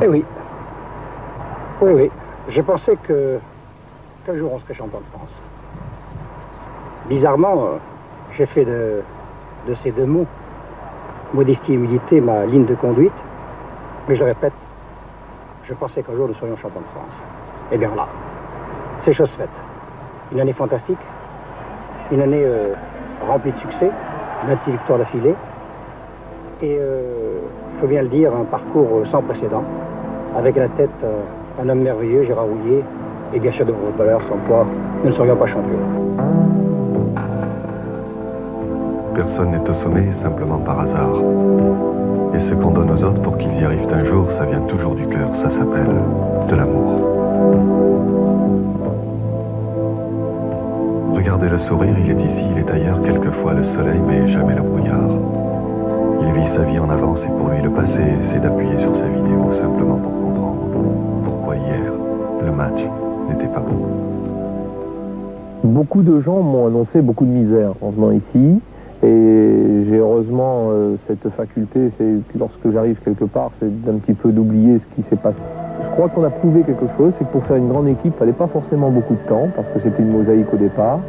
Eh oui. Oui, oui. J'ai pensé qu'un jour on serait champion de France. Bizarrement, j'ai fait de ces deux mots, modestie et humilité, ma ligne de conduite. Mais je le répète, je pensais qu'un jour nous serions champions de France. Eh bien là, c'est chose faite. Une année fantastique, une année remplie de succès, 26 victoires d'affilée. Et il faut bien le dire, un parcours sans précédent, avec à la tête un homme merveilleux, Gérard Rouillet, et bien sûr de footballeurs sans quoi nous ne serions pas champions. Personne n'est au sommet simplement par hasard. Et ce qu'on donne aux autres pour qu'ils y arrivent un jour, ça vient toujours du cœur, ça s'appelle de l'amour. Regardez le sourire, il est ici, il est ailleurs, quelquefois le soleil, mais jamais le brouillard. Il vit sa vie en avance et pour lui le passé, c'est d'appuyer sur sa vidéo simplement pour comprendre pourquoi hier, le match n'était pas beau. Beaucoup de gens m'ont annoncé beaucoup de misère en venant ici. Et j'ai heureusement cette faculté, c'est que lorsque j'arrive quelque part, c'est d'un petit peu d'oublier ce qui s'est passé. Je crois qu'on a prouvé quelque chose, c'est que pour faire une grande équipe, il ne fallait pas forcément beaucoup de temps, parce que c'était une mosaïque au départ.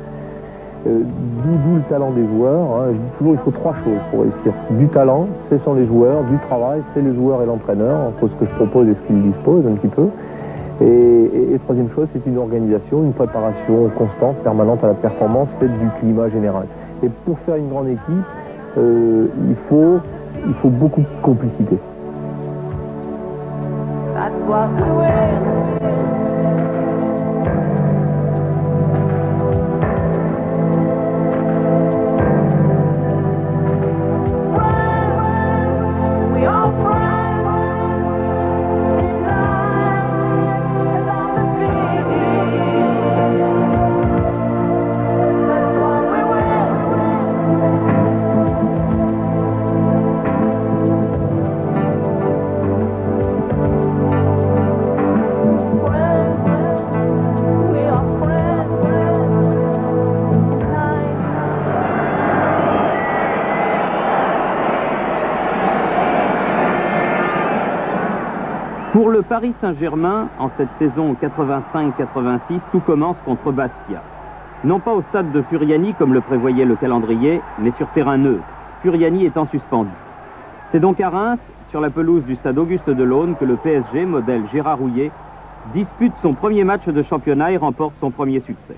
D'où le talent des joueurs. Hein. Je dis toujours il faut trois choses pour réussir. Du talent, ce sont les joueurs. Du travail, c'est les joueurs et l'entraîneur, entre ce que je propose et ce qu'il dispose un petit peu. Et troisième chose, c'est une organisation, une préparation constante, permanente à la performance, faite du climat général. Et pour faire une grande équipe, il faut beaucoup de complicité. Pour le Paris Saint-Germain, en cette saison 85-86, tout commence contre Bastia. Non pas au stade de Furiani comme le prévoyait le calendrier, mais sur terrain neutre, Furiani étant suspendu. C'est donc à Reims, sur la pelouse du stade Auguste Delaune, que le PSG, modèle Gérard Rouillet, dispute son premier match de championnat et remporte son premier succès.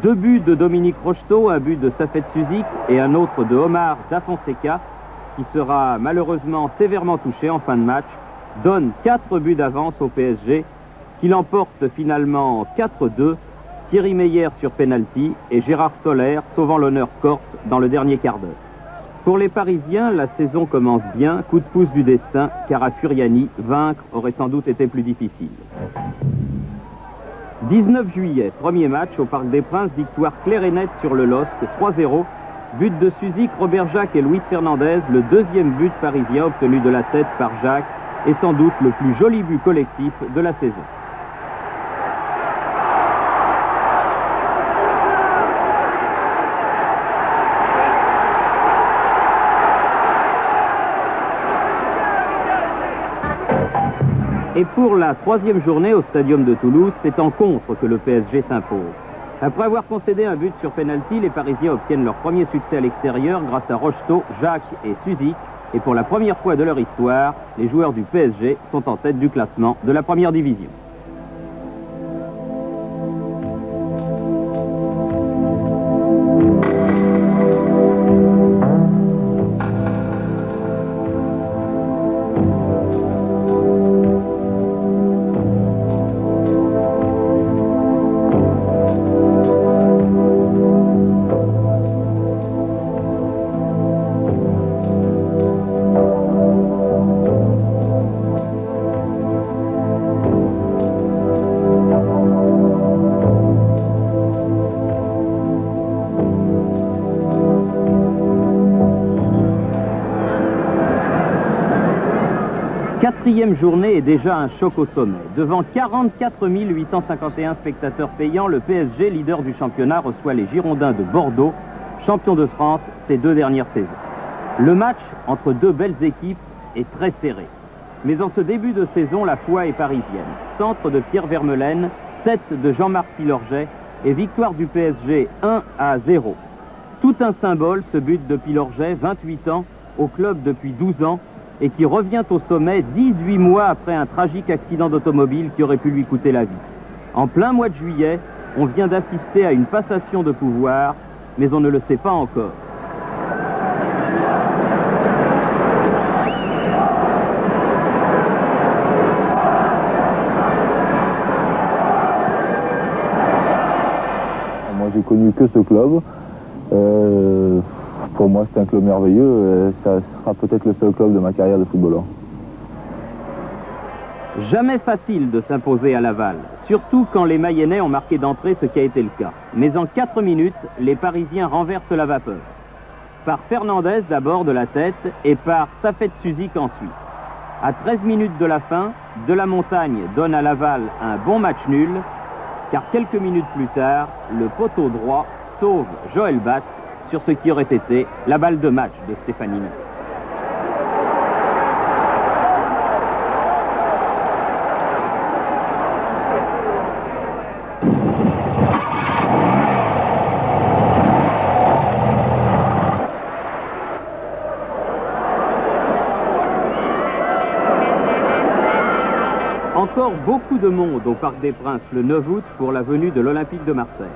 2 buts de Dominique Rocheteau, un but de Safet Suzik et un autre de Omar Da Fonseca, qui sera malheureusement sévèrement touché en fin de match, donne 4 buts d'avance au PSG, qui l'emporte finalement 4-2, Thierry Meyer sur penalty et Gérard Soler sauvant l'honneur corse dans le dernier quart d'heure. Pour les Parisiens, la saison commence bien, coup de pouce du destin, car à Furiani, vaincre aurait sans doute été plus difficile. 19 juillet, premier match au Parc des Princes, victoire claire et nette sur le LOSC, 3-0, but de Suzik, Robert Jacques et Luis Fernandez, le deuxième but parisien obtenu de la tête par Jacques, et sans doute le plus joli but collectif de la saison. Et pour la 3e journée au Stadium de Toulouse, c'est en contre que le PSG s'impose. Après avoir concédé un but sur penalty, les Parisiens obtiennent leur premier succès à l'extérieur grâce à Rocheteau, Jacques et Suzik. Et pour la première fois de leur histoire, les joueurs du PSG sont en tête du classement de la première division. Quatrième journée est déjà un choc au sommet. Devant 44 851 spectateurs payants, le PSG, leader du championnat, reçoit les Girondins de Bordeaux, champions de France ces 2 dernières saisons. Le match entre 2 belles équipes est très serré. Mais en ce début de saison, la foi est parisienne. Centre de Pierre Vermeulen, tête de Jean-Marc Pilorget et victoire du PSG 1-0. Tout un symbole, ce but de Pilorget, 28 ans, au club depuis 12 ans, et qui revient au sommet 18 mois après un tragique accident d'automobile qui aurait pu lui coûter la vie. En plein mois de juillet, on vient d'assister à une passation de pouvoir, mais on ne le sait pas encore. Moi, j'ai connu que ce club. Pour moi, c'est un club merveilleux. Ça sera peut-être le seul club de ma carrière de footballeur. Jamais facile de s'imposer à Laval, surtout quand les Mayennais ont marqué d'entrée, ce qui a été le cas. Mais en 4 minutes, les Parisiens renversent la vapeur. Par Fernandez d'abord de la tête et par Safet Suzik ensuite. À 13 minutes de la fin, De la Montagne donne à Laval un bon match nul, car quelques minutes plus tard, le poteau droit sauve Joël Batz sur ce qui aurait été la balle de match de Stefanini. Encore beaucoup de monde au Parc des Princes le 9 août pour la venue de l'Olympique de Marseille.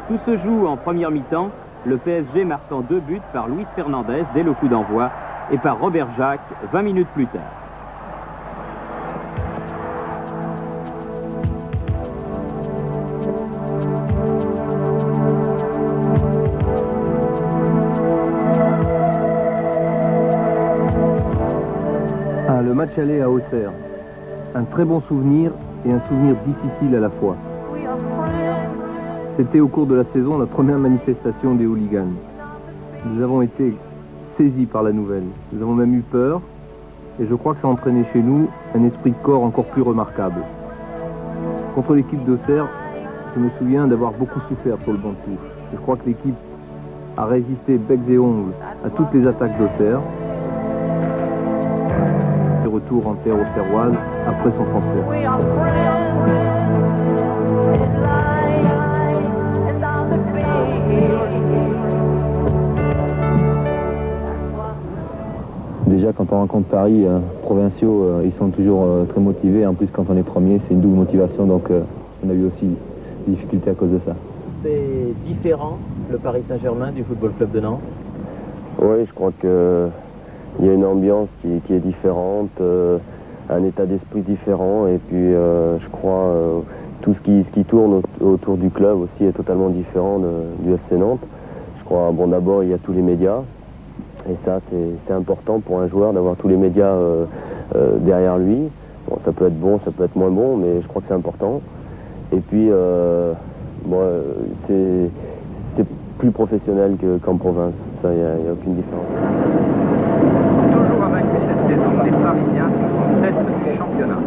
Tout se joue en première mi-temps, le PSG marquant 2 buts par Luis Fernandez dès le coup d'envoi et par Robert Jacques 20 minutes plus tard. Le match aller à Auxerre. Un très bon souvenir et un souvenir difficile à la fois. C'était au cours de la saison la première manifestation des hooligans. Nous avons été saisis par la nouvelle. Nous avons même eu peur et je crois que ça a entraîné chez nous un esprit de corps encore plus remarquable. Contre l'équipe d'Auxerre, je me souviens d'avoir beaucoup souffert sur le banc de touche. Je crois que l'équipe a résisté becs et ongles à toutes les attaques d'Auxerre. Retour en terre auxerroise après son transfert. Déjà quand on rencontre Paris, provinciaux, ils sont toujours très motivés. En plus quand on est premier, c'est une double motivation, donc on a eu aussi des difficultés à cause de ça. C'est différent le Paris Saint-Germain du Football Club de Nantes? Oui, je crois que il y a une ambiance qui est différente, un état d'esprit différent, et puis je crois tout ce qui tourne autour du club aussi est totalement différent du FC Nantes. Je crois, bon, d'abord il y a tous les médias, et ça c'est important pour un joueur d'avoir tous les médias derrière lui. Bon, ça peut être bon, ça peut être moins bon, mais je crois que c'est important. Et puis bon, c'est plus professionnel qu'en province, ça il n'y a aucune différence. Cette saison, les Parisiens sont en tête du championnat.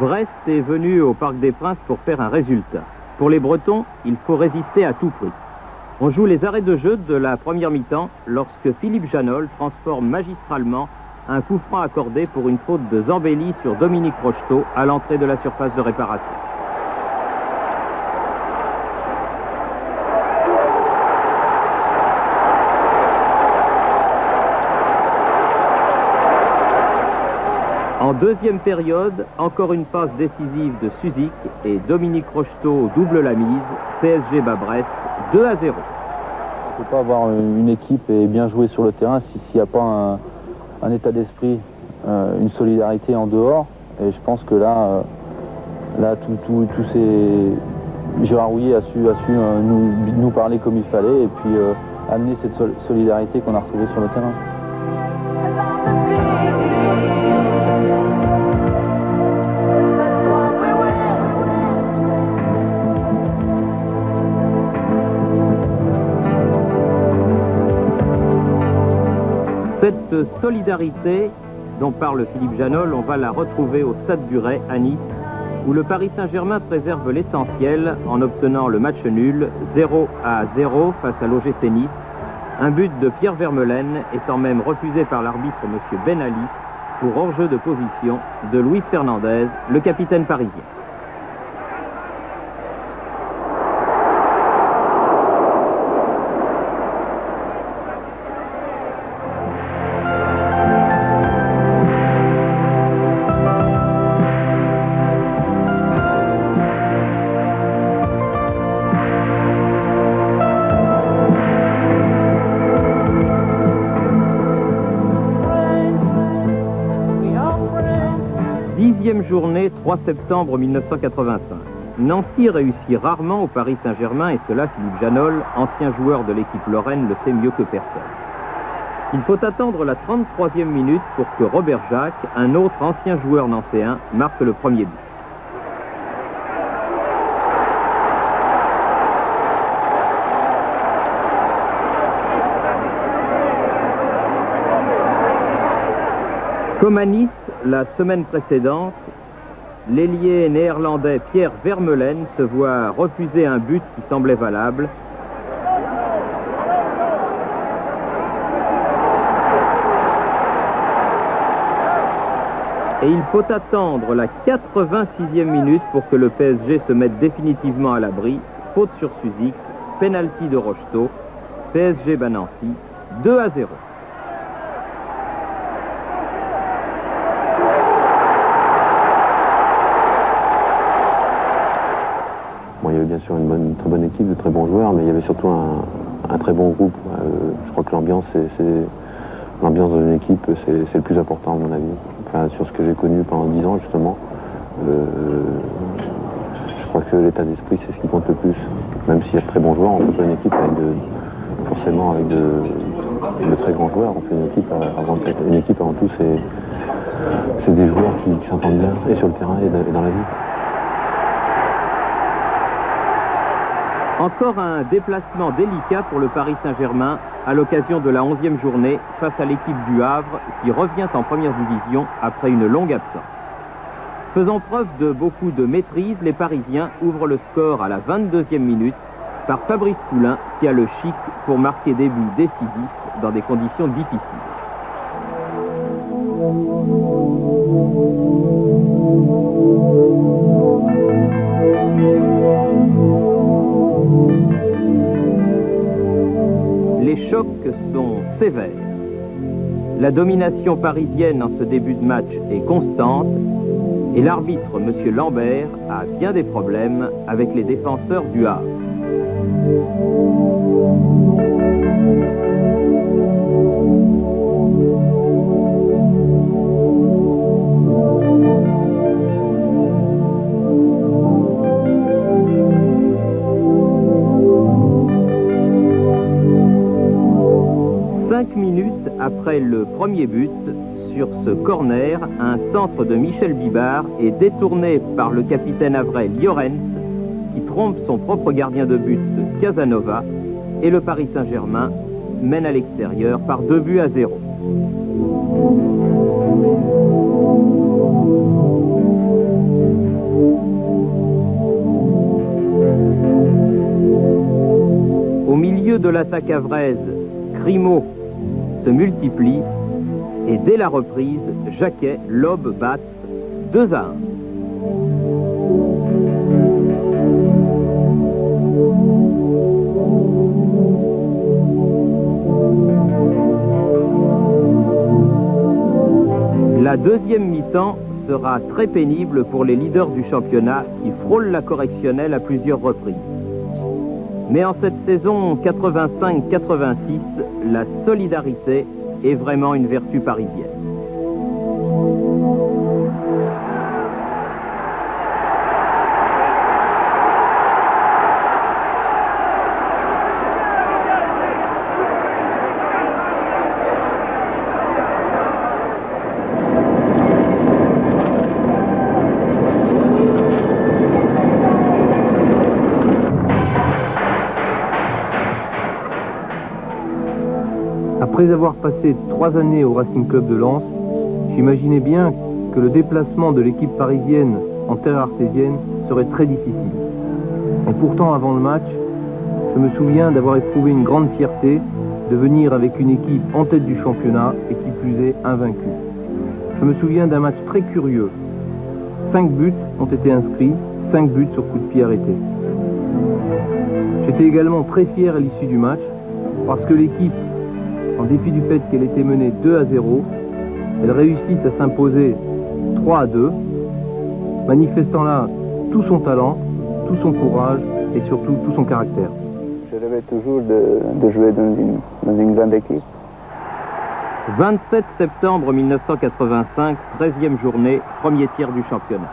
Brest est venu au Parc des Princes pour faire un résultat. Pour les Bretons, il faut résister à tout prix. On joue les arrêts de jeu de la première mi-temps lorsque Philippe Janol transforme magistralement un coup franc accordé pour une faute de Zambelli sur Dominique Rocheteau à l'entrée de la surface de réparation. En deuxième période, encore une passe décisive de Suzik et Dominique Rocheteau double la mise. PSG bat Brest 2-0. On ne peut pas avoir une équipe et bien jouer sur le terrain s'il n'y a pas un état d'esprit, une solidarité en dehors. Et je pense que là tous ces Gérard Rouillet a su nous parler comme il fallait et puis amener cette solidarité qu'on a retrouvée sur le terrain. Cette solidarité dont parle Philippe Janol, on va la retrouver au Stade du Ray à Nice, où le Paris Saint-Germain préserve l'essentiel en obtenant le match nul 0-0 face à l'OGC Nice, Un but de Pierre Vermeulen étant même refusé par l'arbitre M. Ben Ali pour hors-jeu de position de Luis Fernandez, le capitaine parisien. Journée 3 septembre 1985. Nancy réussit rarement au Paris Saint-Germain et cela Philippe Janol, ancien joueur de l'équipe lorraine, le sait mieux que personne. Il faut attendre la 33e minute pour que Robert Jacques, un autre ancien joueur nancéen, marque le premier but. Comme à Nice, la semaine précédente, l'ailier néerlandais Pierre Vermeulen se voit refuser un but qui semblait valable. Et il faut attendre la 86e minute pour que le PSG se mette définitivement à l'abri. Faute sur Suzik, penalty de Rocheteau, PSG bat Nancy, 2-0. Bon, il y avait bien sûr une très bonne équipe, de très bons joueurs, mais il y avait surtout un très bon groupe. Je crois que l'ambiance dans une équipe, c'est le plus important à mon avis. Enfin, sur ce que j'ai connu pendant 10 ans justement, je crois que l'état d'esprit c'est ce qui compte le plus. Même s'il y a de très bons joueurs, on ne fait pas une équipe forcément avec de très grands joueurs. On fait une équipe avant tout, c'est des joueurs qui s'entendent bien, et sur le terrain et dans la vie. Encore un déplacement délicat pour le Paris Saint-Germain à l'occasion de la 11e journée face à l'équipe du Havre qui revient en première division après une longue absence. Faisant preuve de beaucoup de maîtrise, les Parisiens ouvrent le score à la 22e minute par Fabrice Poulain qui a le chic pour marquer des buts décisifs dans des conditions difficiles. Les chocs sont sévères. La domination parisienne en ce début de match est constante et l'arbitre, M. Lambert, a bien des problèmes avec les défenseurs du Havre. Après le premier but, sur ce corner, un centre de Michel Bibard est détourné par le capitaine havrais Llorens, qui trompe son propre gardien de but Casanova, et le Paris Saint-Germain mène à l'extérieur par 2-0. Au milieu de l'attaque havraise, Grimaud se multiplie et dès la reprise, Jacquet lobe Batz 2-1. La deuxième mi-temps sera très pénible pour les leaders du championnat qui frôlent la correctionnelle à plusieurs reprises. Mais en cette saison 85-86, la solidarité est vraiment une vertu parisienne. Après avoir passé 3 années au Racing Club de Lens, j'imaginais bien que le déplacement de l'équipe parisienne en terre artésienne serait très difficile. Et pourtant, avant le match, je me souviens d'avoir éprouvé une grande fierté de venir avec une équipe en tête du championnat et qui plus est invaincue. Je me souviens d'un match très curieux. 5 buts ont été inscrits, 5 buts sur coup de pied arrêté. J'étais également très fier à l'issue du match parce que l'équipe, en dépit du fait qu'elle était menée 2-0, elle réussit à s'imposer 3-2, manifestant là tout son talent, tout son courage et surtout tout son caractère. Je rêvais toujours de jouer dans une grande équipe. 27 septembre 1985, 13e journée, premier tiers du championnat.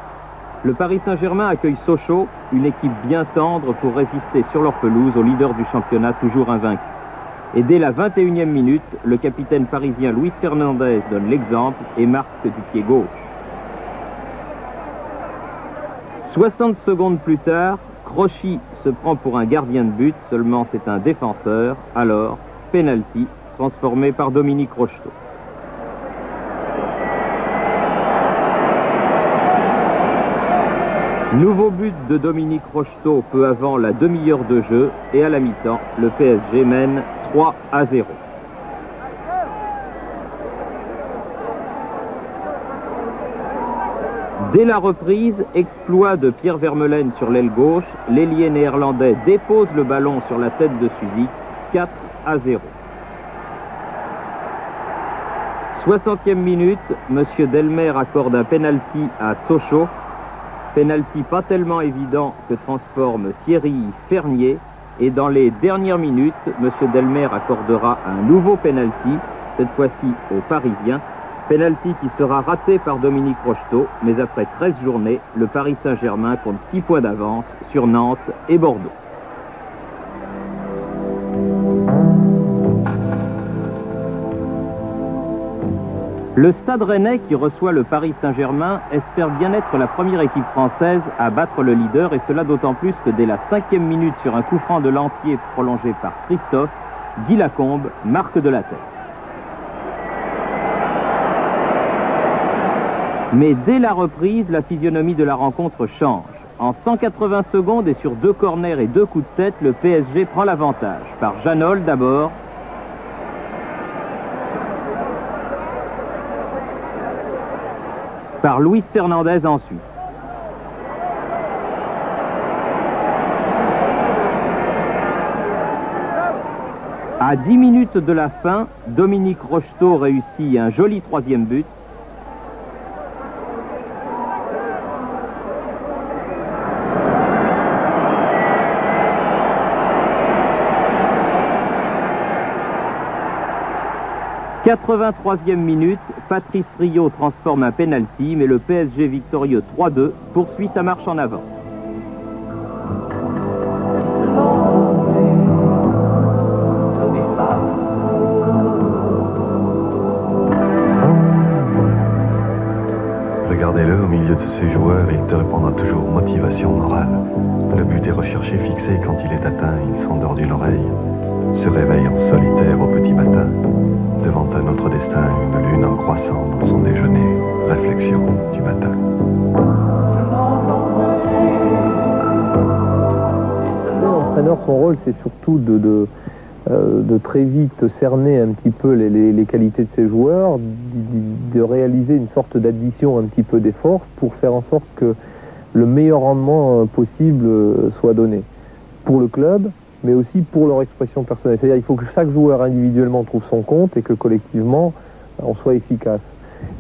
Le Paris Saint-Germain accueille Sochaux, une équipe bien tendre pour résister sur leur pelouse au leader du championnat toujours invaincu. Et dès la 21e minute, le capitaine parisien Luis Fernandez donne l'exemple et marque du pied gauche. 60 secondes plus tard, Crochy se prend pour un gardien de but, seulement c'est un défenseur, alors penalty transformé par Dominique Rocheteau. Nouveau but de Dominique Rocheteau peu avant la demi-heure de jeu et à la mi-temps, le PSG mène 3-0. Dès la reprise, exploit de Pierre Vermeulen sur l'aile gauche, l'ailier néerlandais dépose le ballon sur la tête de Suzy, 4-0. 60e minute, M. Delmer accorde un penalty à Sochaux. Penalty pas tellement évident que transforme Thierry Fernier. Et dans les dernières minutes, M. Delmer accordera un nouveau penalty, cette fois-ci aux Parisiens. Penalty qui sera raté par Dominique Rocheteau, mais après 13 journées, le Paris Saint-Germain compte 6 points d'avance sur Nantes et Bordeaux. Le Stade Rennais, qui reçoit le Paris Saint-Germain, espère bien être la première équipe française à battre le leader, et cela d'autant plus que dès la 5e minute sur un coup franc de Lantier prolongé par Christophe, Guy Lacombe marque de la tête. Mais dès la reprise, la physionomie de la rencontre change. En 180 secondes et sur 2 corners et 2 coups de tête, le PSG prend l'avantage. Par Janol d'abord. Par Luis Fernandez ensuite. À 10 minutes de la fin, Dominique Rocheteau réussit un joli 3e but. « 83e minute, Patrice Riot transforme un penalty, mais le PSG victorieux 3-2 poursuit sa marche en avant. Regardez-le, au milieu de ses joueurs, il te répondra toujours motivation morale. Le but est recherché, fixé, quand il est atteint, il s'endort d'une oreille. Se réveille en solitaire au petit matin. Devant un autre destin, une lune en croissant dans son déjeuner. Réflexion du matin. L'entraîneur, son rôle, c'est surtout de très vite cerner un petit peu les qualités de ses joueurs, de réaliser une sorte d'addition un petit peu des forces pour faire en sorte que le meilleur rendement possible soit donné pour le club, mais aussi pour leur expression personnelle. C'est-à-dire qu'il faut que chaque joueur individuellement trouve son compte et que collectivement, on soit efficace.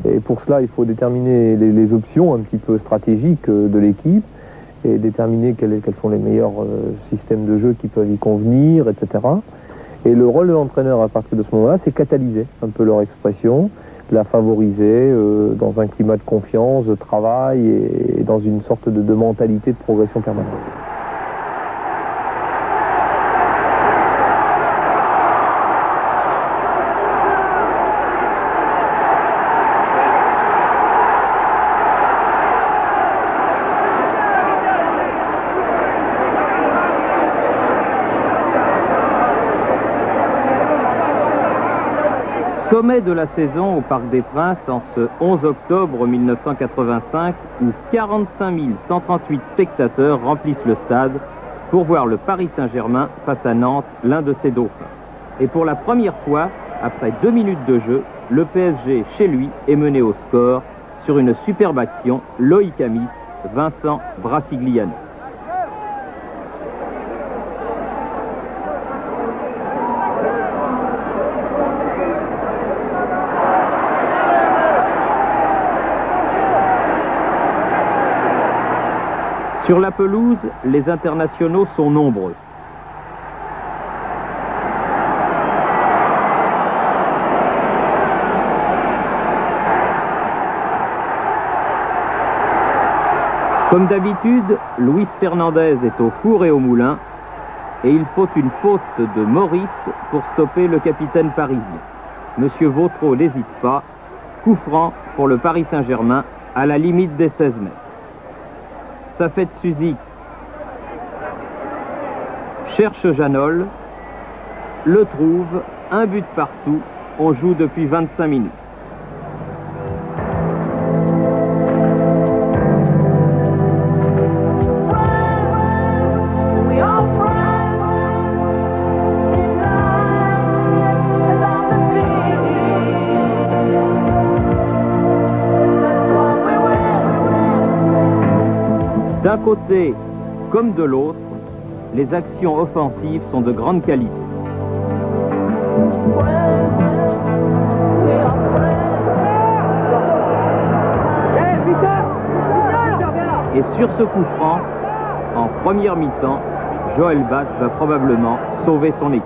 Et pour cela, il faut déterminer les options un petit peu stratégiques de l'équipe et déterminer quels sont les meilleurs systèmes de jeu qui peuvent y convenir, etc. Et le rôle de l'entraîneur à partir de ce moment-là, c'est catalyser un peu leur expression, la favoriser dans un climat de confiance, de travail et dans une sorte de mentalité de progression permanente. Sommet de la saison au Parc des Princes en ce 11 octobre 1985 où 45 138 spectateurs remplissent le stade pour voir le Paris Saint-Germain face à Nantes, l'un de ses dauphins. Et pour la première fois, après 2 minutes de jeu, le PSG, chez lui, est mené au score sur une superbe action, Loïc Amis, Vincent Brasigliano. Sur la pelouse, les internationaux sont nombreux. Comme d'habitude, Luis Fernandez est au four et au moulin et il faut une faute de Maurice pour stopper le capitaine parisien. Monsieur Vautreau n'hésite pas, coup franc pour le Paris Saint-Germain à la limite des 16 mètres. Safet Suzik cherche Janol, le trouve, un but partout, on joue depuis 25 minutes. D'un côté comme de l'autre, les actions offensives sont de grande qualité. Et sur ce coup franc, en première mi-temps, Joël Bach va probablement sauver son équipe.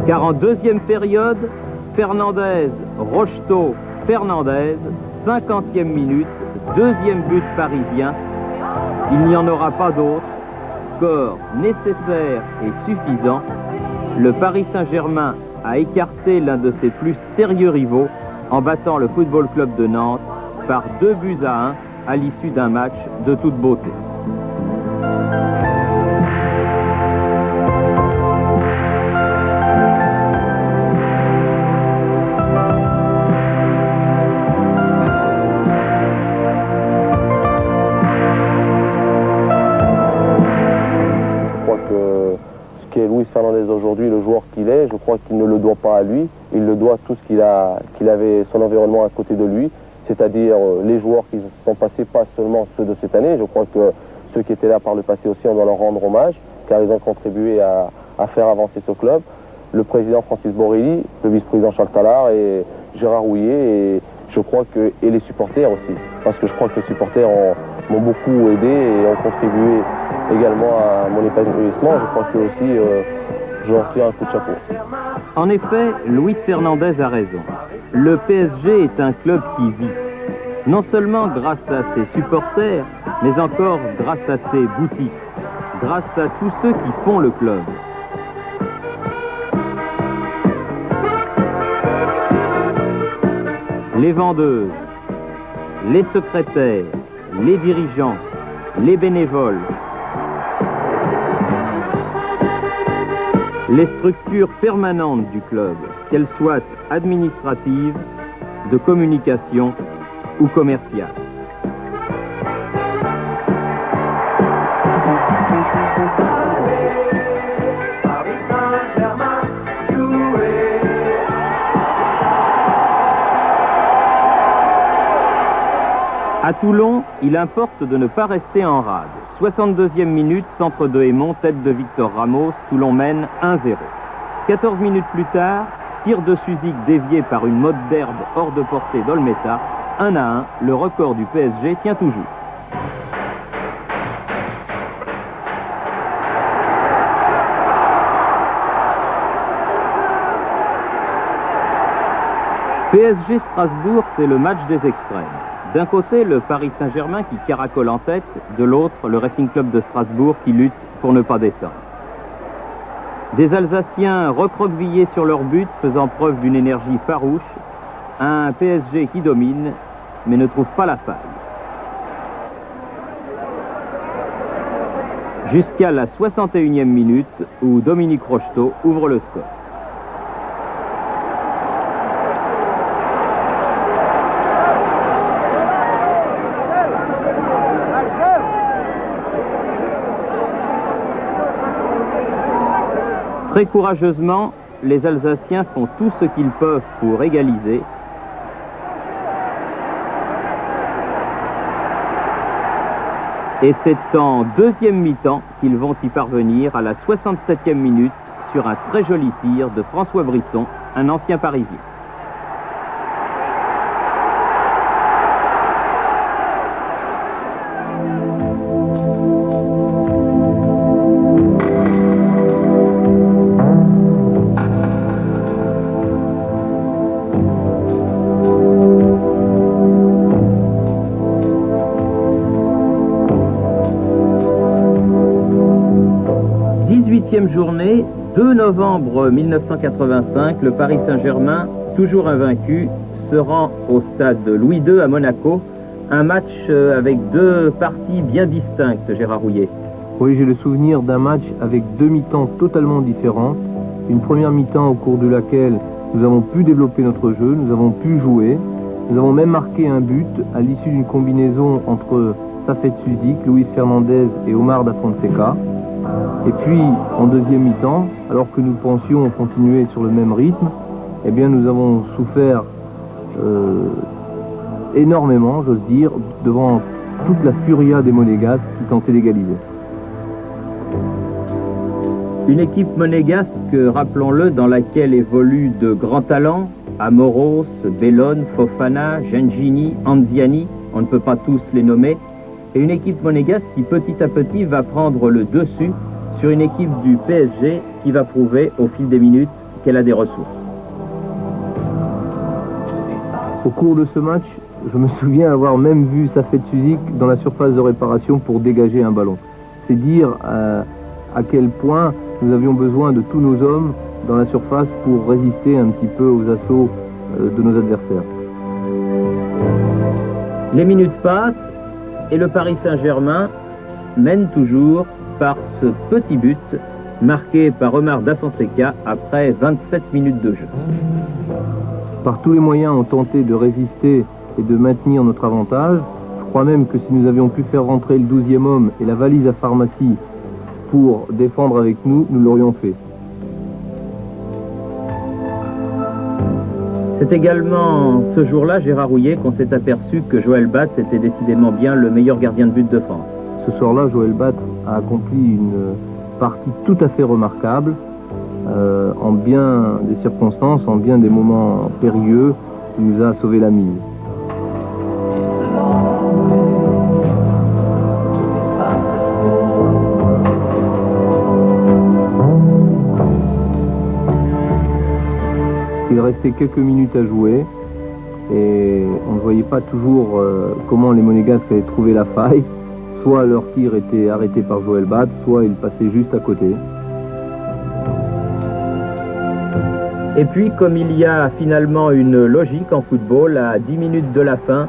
Car en deuxième période, Fernandez, Rocheteau, Fernandez, 50e minute, deuxième but parisien. Il n'y en aura pas d'autre. Score nécessaire et suffisant. Le Paris Saint-Germain a écarté l'un de ses plus sérieux rivaux en battant le Football Club de Nantes par 2-1 à l'issue d'un match de toute beauté. Luis Fernandez aujourd'hui, le joueur qu'il est, je crois qu'il ne le doit pas à lui, il le doit à tout ce qu'il avait, son environnement à côté de lui, c'est-à-dire les joueurs qui sont passés, pas seulement ceux de cette année, je crois que ceux qui étaient là par le passé aussi, on doit leur rendre hommage, car ils ont contribué à faire avancer ce club. Le président Francis Borrelli, le vice-président Charles Tallard et Gérard Rouillet, et je crois que, et les supporters aussi, parce que je crois que les supporters m'ont beaucoup aidé et ont contribué également à mon épanouissement. Je crois que aussi je leur tire un coup de chapeau. En effet, Luis Fernandez a raison. Le PSG est un club qui vit. Non seulement grâce à ses supporters, mais encore grâce à ses boutiques, grâce à tous ceux qui font le club. Les vendeuses, les secrétaires, les dirigeants, les bénévoles, les structures permanentes du club, qu'elles soient administratives, de communication ou commerciales. À Toulon, il importe de ne pas rester en rade. 62e minute, centre de Hémon, tête de Victor Ramos, Toulon mène 1-0. 14 minutes plus tard, tir de Suzik dévié par une motte d'herbe hors de portée d'Olmeta, 1-1, le record du PSG tient toujours. PSG Strasbourg, c'est le match des extrêmes. D'un côté, le Paris Saint-Germain qui caracole en tête, de l'autre, le Racing Club de Strasbourg qui lutte pour ne pas descendre. Des Alsaciens recroquevillés sur leur but, faisant preuve d'une énergie farouche, un PSG qui domine, mais ne trouve pas la faille. Jusqu'à la 61e minute, où Dominique Rocheteau ouvre le score. Très courageusement, les Alsaciens font tout ce qu'ils peuvent pour égaliser. Et c'est en deuxième mi-temps qu'ils vont y parvenir à la 67e minute sur un très joli tir de François Brisson, un ancien Parisien. Journée, 2 novembre 1985, le Paris Saint-Germain, toujours invaincu, se rend au stade Louis II à Monaco. Un match avec deux parties bien distinctes, Gérard Rouillet. Oui, j'ai le souvenir d'un match avec deux mi-temps totalement différentes. Une première mi-temps au cours de laquelle nous avons pu développer notre jeu, nous avons pu jouer. Nous avons même marqué un but à l'issue d'une combinaison entre Safet Suzik, Luis Fernandez et Omar da Fonseca. Et puis, en deuxième mi-temps, alors que nous pensions continuer sur le même rythme, eh bien, nous avons souffert énormément, j'ose dire, devant toute la furia des Monégasques qui tentaient d'égaliser. Une équipe monégasque, rappelons-le, dans laquelle évoluent de grands talents, Amoros, Bellone, Fofana, Gengini, Anziani, on ne peut pas tous les nommer, et une équipe monégasque qui petit à petit va prendre le dessus sur une équipe du PSG qui va prouver au fil des minutes qu'elle a des ressources. Au cours de ce match, je me souviens avoir même vu Safet Suzik dans la surface de réparation pour dégager un ballon. C'est dire à quel point nous avions besoin de tous nos hommes dans la surface pour résister un petit peu aux assauts de nos adversaires. Les minutes passent et le Paris Saint-Germain mène toujours par ce petit but marqué par Omar da Fonseca après 27 minutes de jeu. Par tous les moyens, on tentait de résister et de maintenir notre avantage. Je crois même que si nous avions pu faire rentrer le 12e homme et la valise à pharmacie pour défendre avec nous, nous l'aurions fait. C'est également ce jour-là, Gérard Rouillet, qu'on s'est aperçu que Joël Batz était décidément bien le meilleur gardien de but de France. Ce soir-là, Joël Batz a accompli une partie tout à fait remarquable, en bien des circonstances, en bien des moments périlleux, il nous a sauvé la mise. Il restait quelques minutes à jouer et on ne voyait pas toujours comment les Monégasques avaient trouvé la faille. Soit leur tir était arrêté par Joël Batz, soit il passait juste à côté. Et puis, comme il y a finalement une logique en football, à 10 minutes de la fin,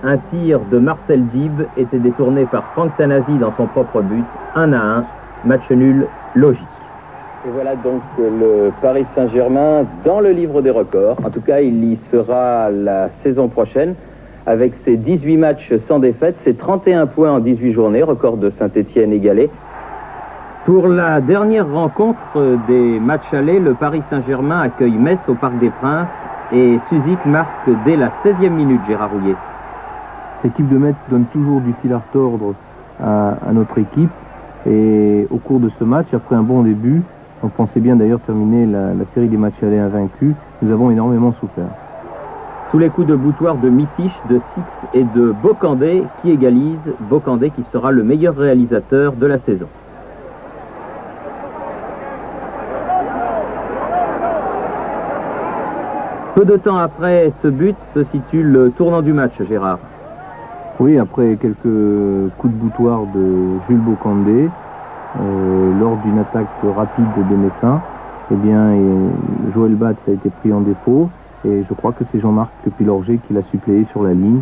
un tir de Marcel Dib était détourné par Franck Tanasi dans son propre but, 1-1, match nul logique. Et voilà donc le Paris Saint-Germain dans le livre des records. En tout cas, il y sera la saison prochaine avec ses 18 matchs sans défaite, ses 31 points en 18 journées, record de Saint-Étienne égalé. Pour la dernière rencontre des matchs allés, le Paris Saint-Germain accueille Metz au Parc des Princes et Suzik marque dès la 16e minute, Gérard Rouillet. L'équipe de Metz donne toujours du fil à retordre à notre équipe et au cours de ce match, après un bon début, on pensait bien d'ailleurs terminer la série des matchs allés invaincus, nous avons énormément souffert. Sous les coups de boutoir de Mitiche, de Six et de Bocandé qui égalise, Bocandé qui sera le meilleur réalisateur de la saison. Peu de temps après ce but se situe le tournant du match, Gérard. Oui, après quelques coups de boutoir de Jules Bocandé, lors d'une attaque rapide des Messins, eh bien, Joël Batz a été pris en défaut et je crois que c'est Jean-Marc Pilorget qui l'a suppléé sur la ligne,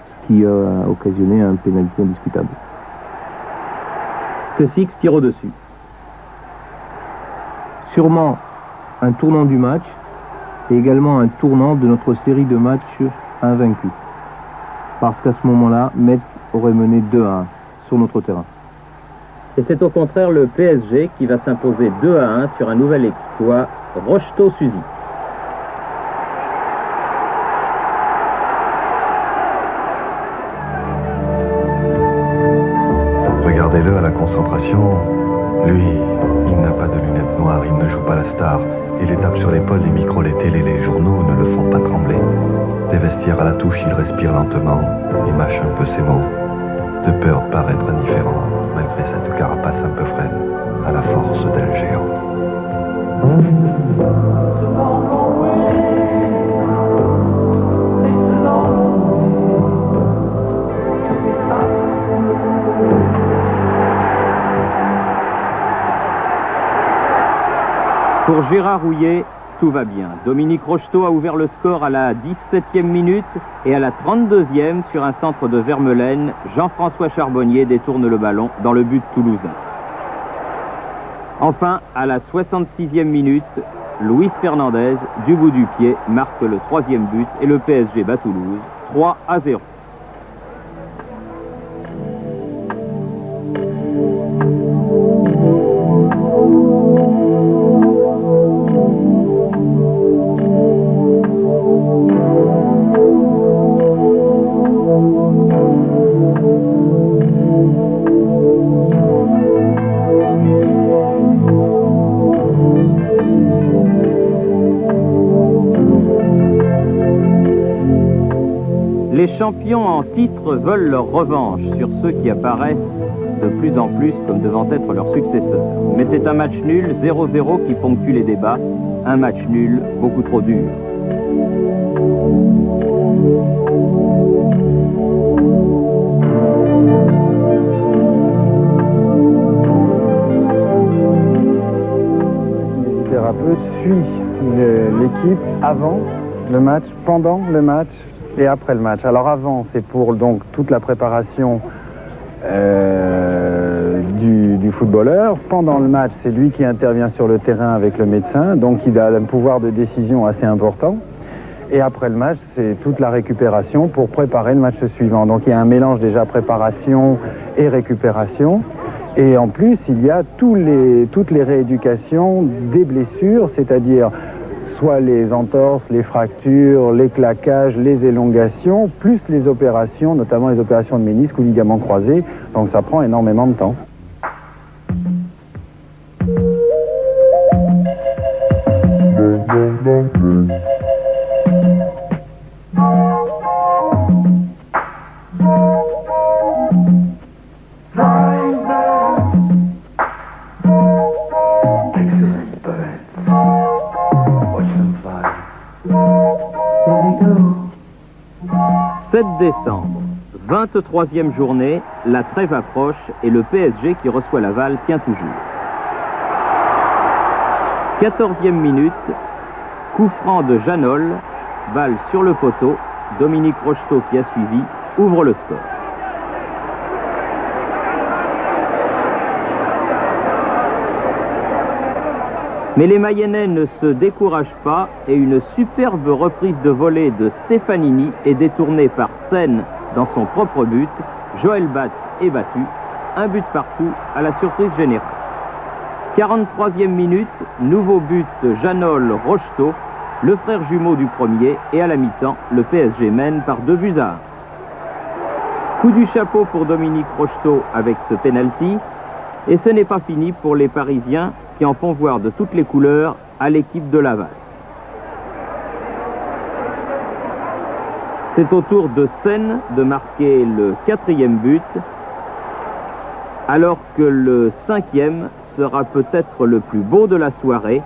ce qui a occasionné un pénalty indiscutable. Que Six tire au-dessus. Sûrement un tournant du match et également un tournant de notre série de matchs invaincus. Parce qu'à ce moment-là, Metz aurait mené 2-1 sur notre terrain. Et c'est au contraire le PSG qui va s'imposer 2-1 sur un nouvel exploit, Rocheteau-Suzy. Regardez-le à la concentration. Lui, il n'a pas de lunettes noires, il ne joue pas la star. Et les tapes sur l'épaule, les micros, les télés, les journaux ne le font pas trembler. Des vestiaires à la touche, il respire lentement et mâche un peu ses mots. De peur de paraître indifférent, malgré cette carapace un peu frêle, à la force d'un géant. Pour Gérard Rouillet, tout va bien. Dominique Rocheteau a ouvert le score à la 17e minute et à la 32e, sur un centre de Vermeulen, Jean-François Charbonnier détourne le ballon dans le but toulousain. Enfin, à la 66e minute, Luis Fernandez, du bout du pied, marque le 3e but et le PSG bat Toulouse 3-0. Les champions en titre veulent leur revanche sur ceux qui apparaissent de plus en plus comme devant être leurs successeurs. Mais c'est un match nul, 0-0, qui ponctue les débats. Un match nul beaucoup trop dur. Le thérapeute suit l'équipe avant le match, pendant le match et après le match. Alors avant, c'est pour donc toute la préparation du footballeur. Pendant le match, c'est lui qui intervient sur le terrain avec le médecin, donc il a un pouvoir de décision assez important. Et après le match, c'est toute la récupération pour préparer le match suivant. Donc il y a un mélange déjà préparation et récupération. Et en plus, il y a toutes les rééducations des blessures, c'est-à-dire soit les entorses, les fractures, les claquages, les élongations, plus les opérations, notamment les opérations de ménisque ou ligaments croisés. Donc ça prend énormément de temps. Décembre, 23e journée, la trêve approche et le PSG qui reçoit Laval tient toujours. 14e minute, coup franc de Janol, balle sur le poteau, Dominique Rocheteau qui a suivi, ouvre le score. Mais les Mayennais ne se découragent pas et une superbe reprise de volée de Stefanini est détournée par Sen dans son propre but. Joël Batz est battu, un but partout à la surprise générale. 43e minute, nouveau but de Janol Rocheteau, le frère jumeau du premier, et à la mi-temps, le PSG mène par 2-1. Coup du chapeau pour Dominique Rocheteau avec ce penalty, et ce n'est pas fini pour les Parisiens qui en font voir de toutes les couleurs à l'équipe de Laval. C'est au tour de Sen de marquer le 4e but, alors que le 5e sera peut-être le plus beau de la soirée.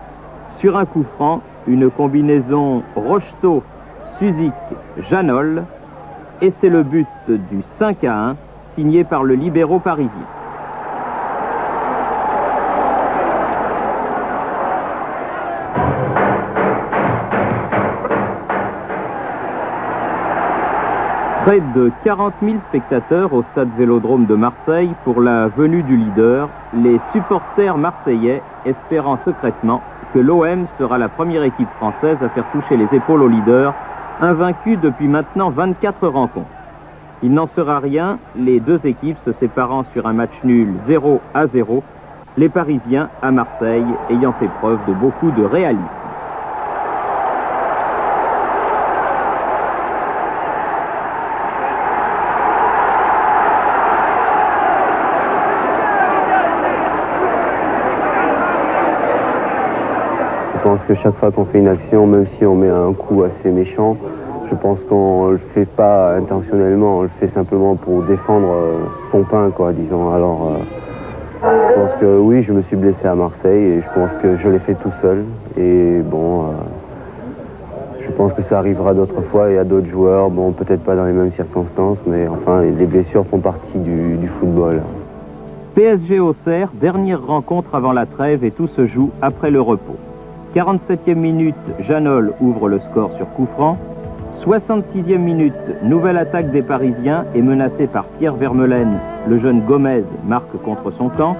Sur un coup franc, une combinaison Rocheteau-Suzik-Janol, et c'est le but du 5-1, signé par le libéro parisien. Près de 40 000 spectateurs au stade Vélodrome de Marseille pour la venue du leader, les supporters marseillais espérant secrètement que l'OM sera la première équipe française à faire toucher les épaules au leader, invaincu depuis maintenant 24 rencontres. Il n'en sera rien, les deux équipes se séparant sur un match nul 0-0, les Parisiens à Marseille ayant fait preuve de beaucoup de réalisme. Je pense que chaque fois qu'on fait une action, même si on met un coup assez méchant, je pense qu'on le fait pas intentionnellement, on le fait simplement pour défendre son pain, quoi, disons. Alors, je pense que oui, je me suis blessé à Marseille et je pense que je l'ai fait tout seul. Et bon, je pense que ça arrivera d'autres fois et à d'autres joueurs. Bon, peut-être pas dans les mêmes circonstances, mais enfin, les blessures font partie du football. PSG Auxerre, dernière rencontre avant la trêve et tout se joue après le repos. 47e minute, Janol ouvre le score sur coup franc. 66e minute, nouvelle attaque des Parisiens et menacé par Pierre Vermeulen, le jeune Gomez marque contre son camp.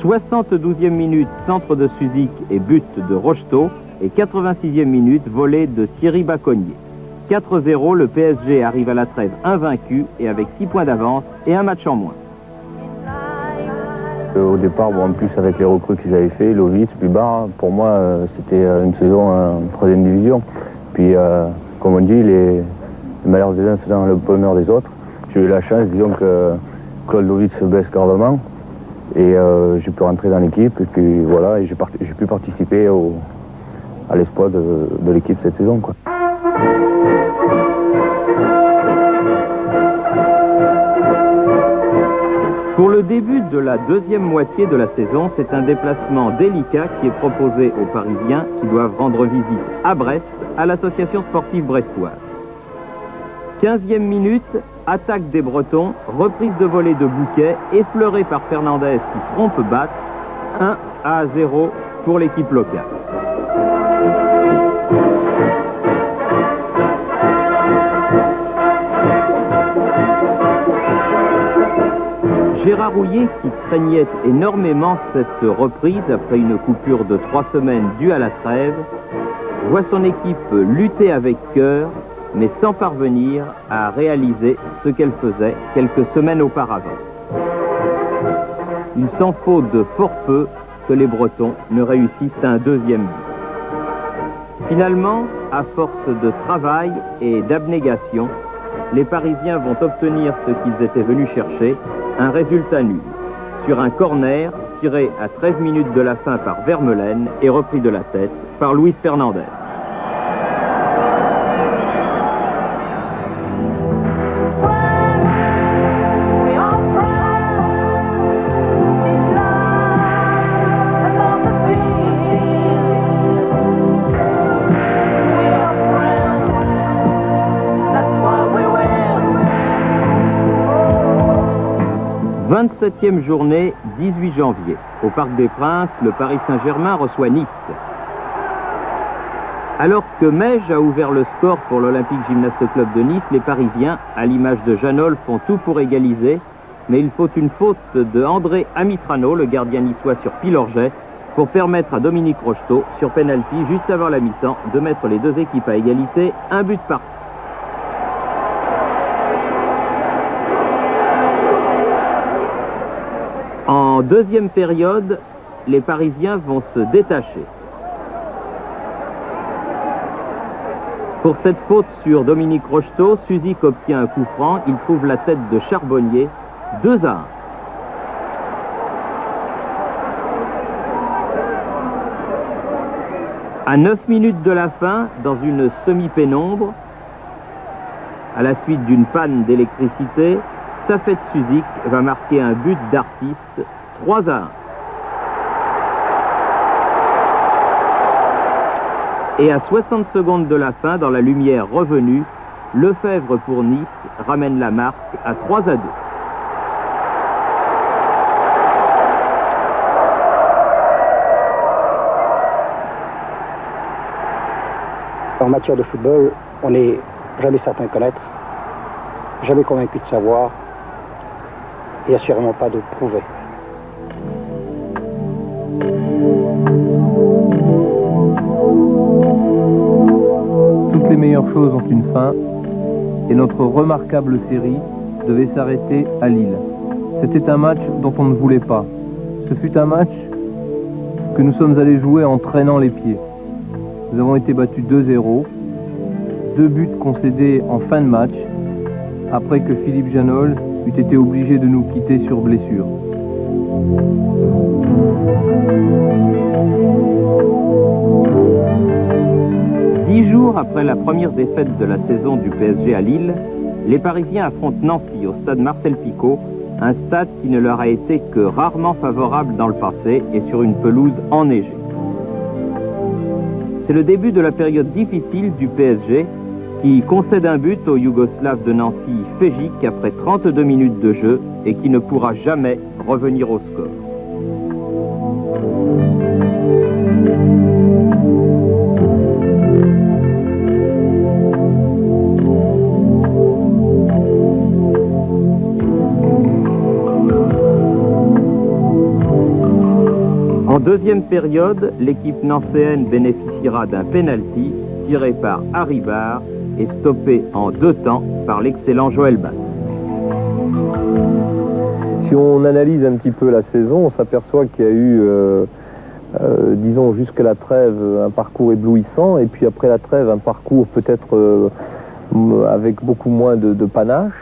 72e minute, centre de Suzik et but de Rocheteau. Et 86e minute, volée de Thierry Baconnier. 4-0, le PSG arrive à la trêve invaincu et avec 6 points d'avance et un match en moins. Au départ, bon, en plus avec les recrues qu'ils avaient fait, Lovitz, Bubar, pour moi c'était une saison en 3e division. Puis comme on dit, les malheurs des uns faisant le bonheur des autres. J'ai eu la chance, disons que Claude Lovitz se blesse gravement et j'ai pu rentrer dans l'équipe et puis voilà, et j'ai pu participer à l'exploit de l'équipe cette saison, quoi. Pour le début de la deuxième moitié de la saison, c'est un déplacement délicat qui est proposé aux Parisiens qui doivent rendre visite à Brest, à l'association sportive brestoise. 15e minute, attaque des Bretons, reprise de volée de Bouquet, effleurée par Fernandez qui trompe Bat, 1-0 pour l'équipe locale. Gérard Houllier, qui craignait énormément cette reprise après une coupure de 3 semaines due à la trêve, voit son équipe lutter avec cœur, mais sans parvenir à réaliser ce qu'elle faisait quelques semaines auparavant. Il s'en faut de fort peu que les Bretons ne réussissent un deuxième but. Finalement, à force de travail et d'abnégation, les Parisiens vont obtenir ce qu'ils étaient venus chercher, un résultat nul, sur un corner tiré à 13 minutes de la fin par Vermeulen et repris de la tête par Luis Fernandez. « 27e journée, 18 janvier. Au Parc des Princes, le Paris Saint-Germain reçoit Nice. Alors que Meige a ouvert le score pour l'Olympique Gymnaste Club de Nice, les Parisiens, à l'image de Janol, font tout pour égaliser, mais il faut une faute de André Amitrano, le gardien niçois, sur Pilorget, pour permettre à Dominique Rocheteau, sur pénalty, juste avant la mi-temps, de mettre les deux équipes à égalité, un but partout. En deuxième période, les Parisiens vont se détacher. Pour cette faute sur Dominique Rocheteau, Suzik obtient un coup franc. Il trouve la tête de Charbonnier, 2-1. À 9 minutes de la fin, dans une semi-pénombre, à la suite d'une panne d'électricité, Safet Suzik va marquer un but d'artiste, 3-1. Et à 60 secondes de la fin, dans la lumière revenue, Lefebvre pour Nice ramène la marque à 3-2. En matière de football, on n'est jamais certain de connaître, jamais convaincu de savoir, et assurément pas de prouver. Toutes les meilleures choses ont une fin, et notre remarquable série devait s'arrêter à Lille. C'était un match dont on ne voulait pas. Ce fut un match que nous sommes allés jouer en traînant les pieds. Nous avons été battus 2-0, 2 buts concédés en fin de match, après que Philippe Janol eût été obligé de nous quitter sur blessure. Dix jours après la première défaite de la saison du PSG à Lille, les Parisiens affrontent Nancy au stade Marcel Picot, un stade qui ne leur a été que rarement favorable dans le passé et sur une pelouse enneigée. C'est le début de la période difficile du PSG qui concède un but au Yougoslave de Nancy, Fejic, après 32 minutes de jeu et qui ne pourra jamais revenir au score. En deuxième période, l'équipe nancéenne bénéficiera d'un penalty tiré par Harry Barr et stoppé en 2 temps par l'excellent Joël Bas. Si on analyse un petit peu la saison, on s'aperçoit qu'il y a eu, disons, jusqu'à la trêve, un parcours éblouissant, et puis après la trêve, un parcours peut-être avec beaucoup moins de panache.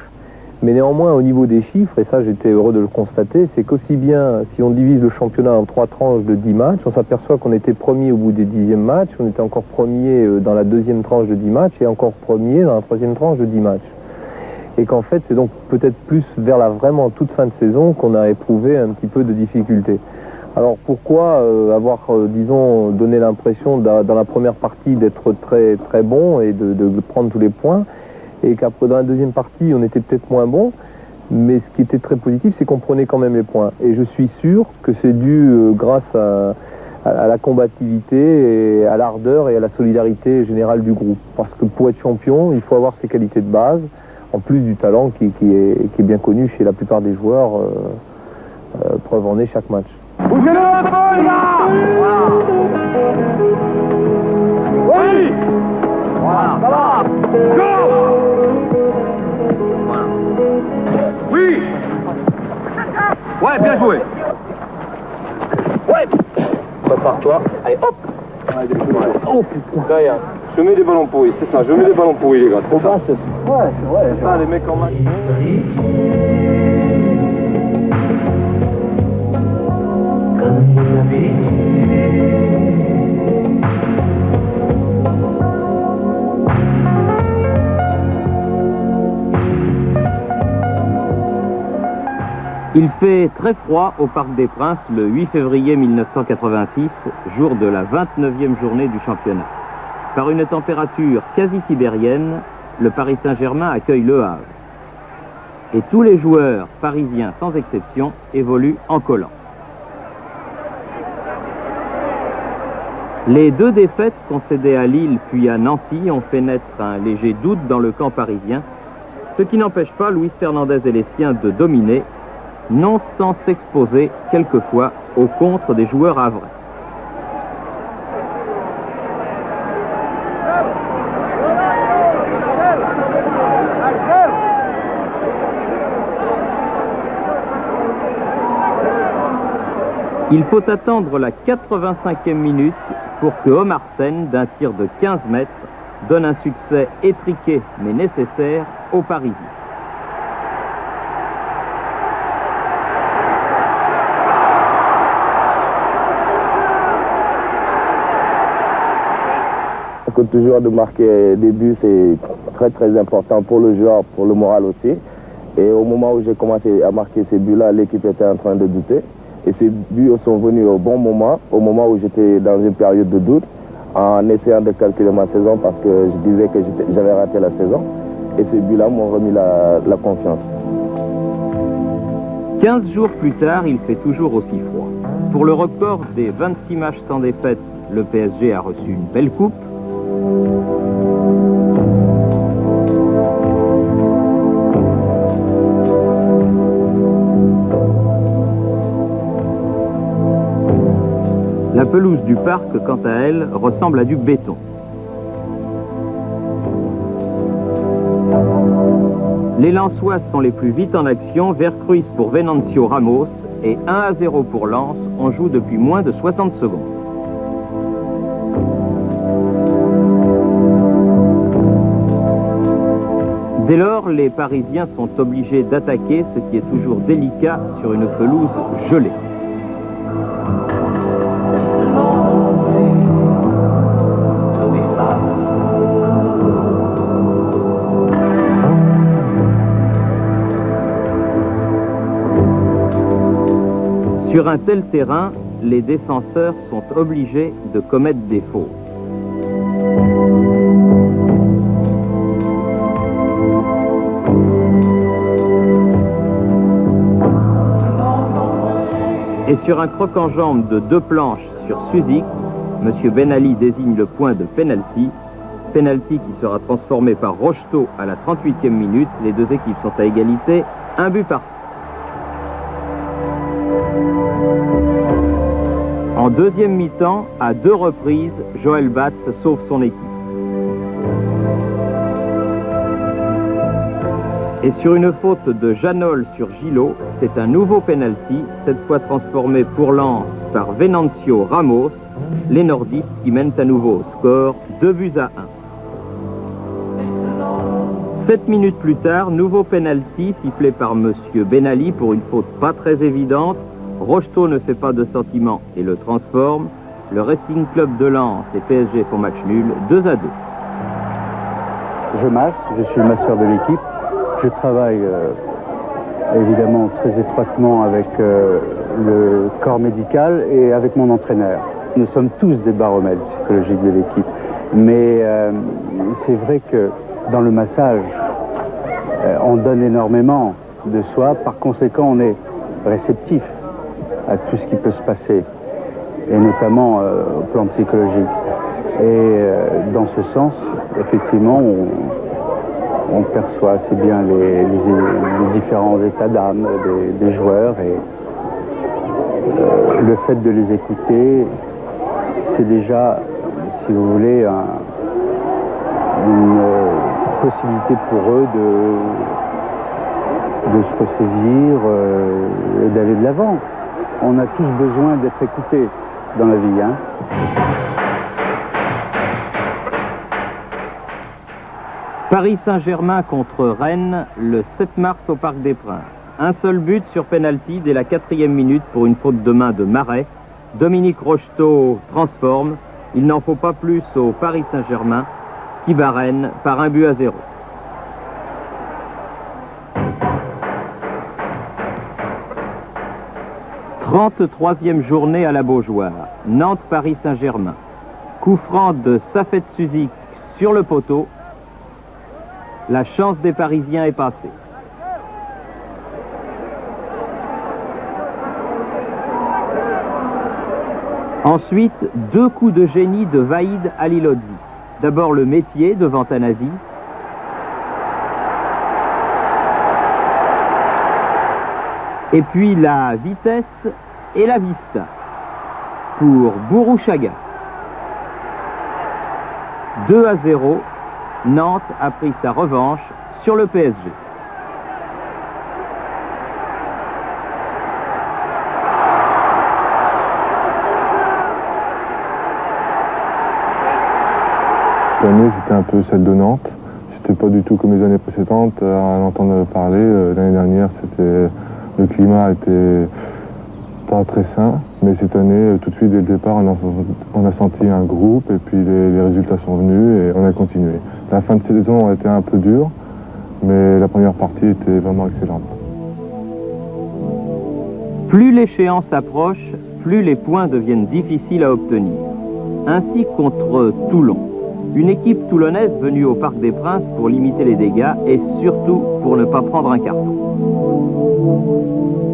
Mais néanmoins, au niveau des chiffres, et ça j'étais heureux de le constater, c'est qu'aussi bien, si on divise le championnat en 3 tranches de 10 matchs, on s'aperçoit qu'on était premier au bout des 10e matchs, on était encore premier dans la 2e tranche de 10 matchs, et encore premier dans la 3e tranche de 10 matchs. Et qu'en fait, c'est donc peut-être plus vers la vraiment toute fin de saison qu'on a éprouvé un petit peu de difficulté. Alors pourquoi avoir, disons, donné l'impression dans la première partie d'être très, très bon et de prendre tous les points, et qu'après dans la deuxième partie on était peut-être moins bon, mais ce qui était très positif c'est qu'on prenait quand même les points. Et je suis sûr que c'est dû grâce à la combativité, et à l'ardeur et à la solidarité générale du groupe. Parce que pour être champion, il faut avoir ses qualités de base, en plus du talent qui est bien connu chez la plupart des joueurs, preuve en est chaque match. Bougez-le un peu, les gars! Oui! Voilà, ça va! Go! Oui! Ouais, bien joué! Ouais! Prépare-toi, allez, hop! Oh putain! Là, je mets des ballons pourris, c'est ça, je mets des ballons pourris, les gars. C'est ça, c'est ça. Ouais, c'est vrai. C'est ça, les mecs en match. Il fait très froid au Parc des Princes le 8 février 1986, jour de la 29e journée du championnat. Par une température quasi sibérienne, le Paris Saint-Germain accueille Le Havre. Et tous les joueurs parisiens, sans exception, évoluent en collant. Les 2 défaites concédées à Lille puis à Nancy ont fait naître un léger doute dans le camp parisien, ce qui n'empêche pas Luis Fernandez et les siens de dominer, non sans s'exposer quelquefois aux contres des joueurs havrais. Il faut attendre la 85e minute pour que Omar Sen, d'un tir de 15 mètres, donne un succès étriqué mais nécessaire aux Parisiens. Que toujours de marquer des buts, c'est très très important pour le joueur, pour le moral aussi. Et au moment où j'ai commencé à marquer ces buts-là, l'équipe était en train de douter. Et ces buts sont venus au bon moment, au moment où j'étais dans une période de doute, en essayant de calculer ma saison parce que je disais que j'avais raté la saison. Et ces buts-là m'ont remis la confiance. 15 jours plus tard, il fait toujours aussi froid. Pour le record des 26 matchs sans défaite, le PSG a reçu une belle coupe. La pelouse du parc, quant à elle, ressemble à du béton. Les Lensois sont les plus vite en action, Vercruis pour Venancio Ramos et 1-0 pour Lens. On joue depuis moins de 60 secondes. Dès lors, les Parisiens sont obligés d'attaquer, ce qui est toujours délicat sur une pelouse gelée. Sur un tel terrain, les défenseurs sont obligés de commettre des fautes. Et sur un croc-en-jambe de 2 planches sur Suzik, M. Ben Ali désigne le point de pénalty. Pénalty qui sera transformé par Rocheteau à la 38e minute. Les deux équipes sont à égalité, 1 but partout. En deuxième mi-temps, à 2 reprises, Joël Batz sauve son équipe. Et sur une faute de Janol sur Gillot, c'est un nouveau penalty, cette fois transformé pour Lens par Venancio Ramos, les nordistes qui mènent à nouveau au score 2-1. 7 minutes plus tard, nouveau penalty sifflé par M. Ben Ali pour une faute pas très évidente. Rocheteau ne fait pas de sentiment et le transforme. Le Racing Club de Lens et PSG font match nul, 2-2. Je masse, je suis le masseur de l'équipe. Je travaille évidemment très étroitement avec le corps médical et avec mon entraîneur. Nous sommes tous des baromètres psychologiques de l'équipe. Mais c'est vrai que dans le massage, on donne énormément de soi. Par conséquent, on est réceptif à tout ce qui peut se passer, et notamment au plan psychologique. Et dans ce sens, effectivement, on perçoit assez bien les différents états d'âme des joueurs, et le fait de les écouter, c'est déjà, si vous voulez, une possibilité pour eux de se ressaisir et d'aller de l'avant. On a tous besoin d'être écoutés dans la vie, hein. Paris Saint-Germain contre Rennes le 7 mars au Parc des Princes. Un seul but sur pénalty dès la 4e minute pour une faute de main de Marais. Dominique Rocheteau transforme. Il n'en faut pas plus au Paris Saint-Germain qui bat Rennes par 1-0. « 33e journée à la Beaujoire. Nantes-Paris Saint-Germain. Coup franc de Safet Suzik sur le poteau. La chance des Parisiens est passée. Ensuite, 2 coups de génie de Vaïd Halilhodji. D'abord le métier devant Tanasi. Et puis la vitesse et la vista pour Bourouchaga. 2-0, Nantes a pris sa revanche sur le PSG. Cette année, c'était un peu celle de Nantes. C'était pas du tout comme les années précédentes à en entendre parler. L'année dernière, le climat était pas très sain, mais cette année, tout de suite, dès le départ, on a senti un groupe et puis les résultats sont venus et on a continué. La fin de saison a été un peu dure, mais la première partie était vraiment excellente. Plus l'échéance approche, plus les points deviennent difficiles à obtenir. Ainsi contre Toulon. Une équipe toulonnaise venue au Parc des Princes pour limiter les dégâts et surtout pour ne pas prendre un carton.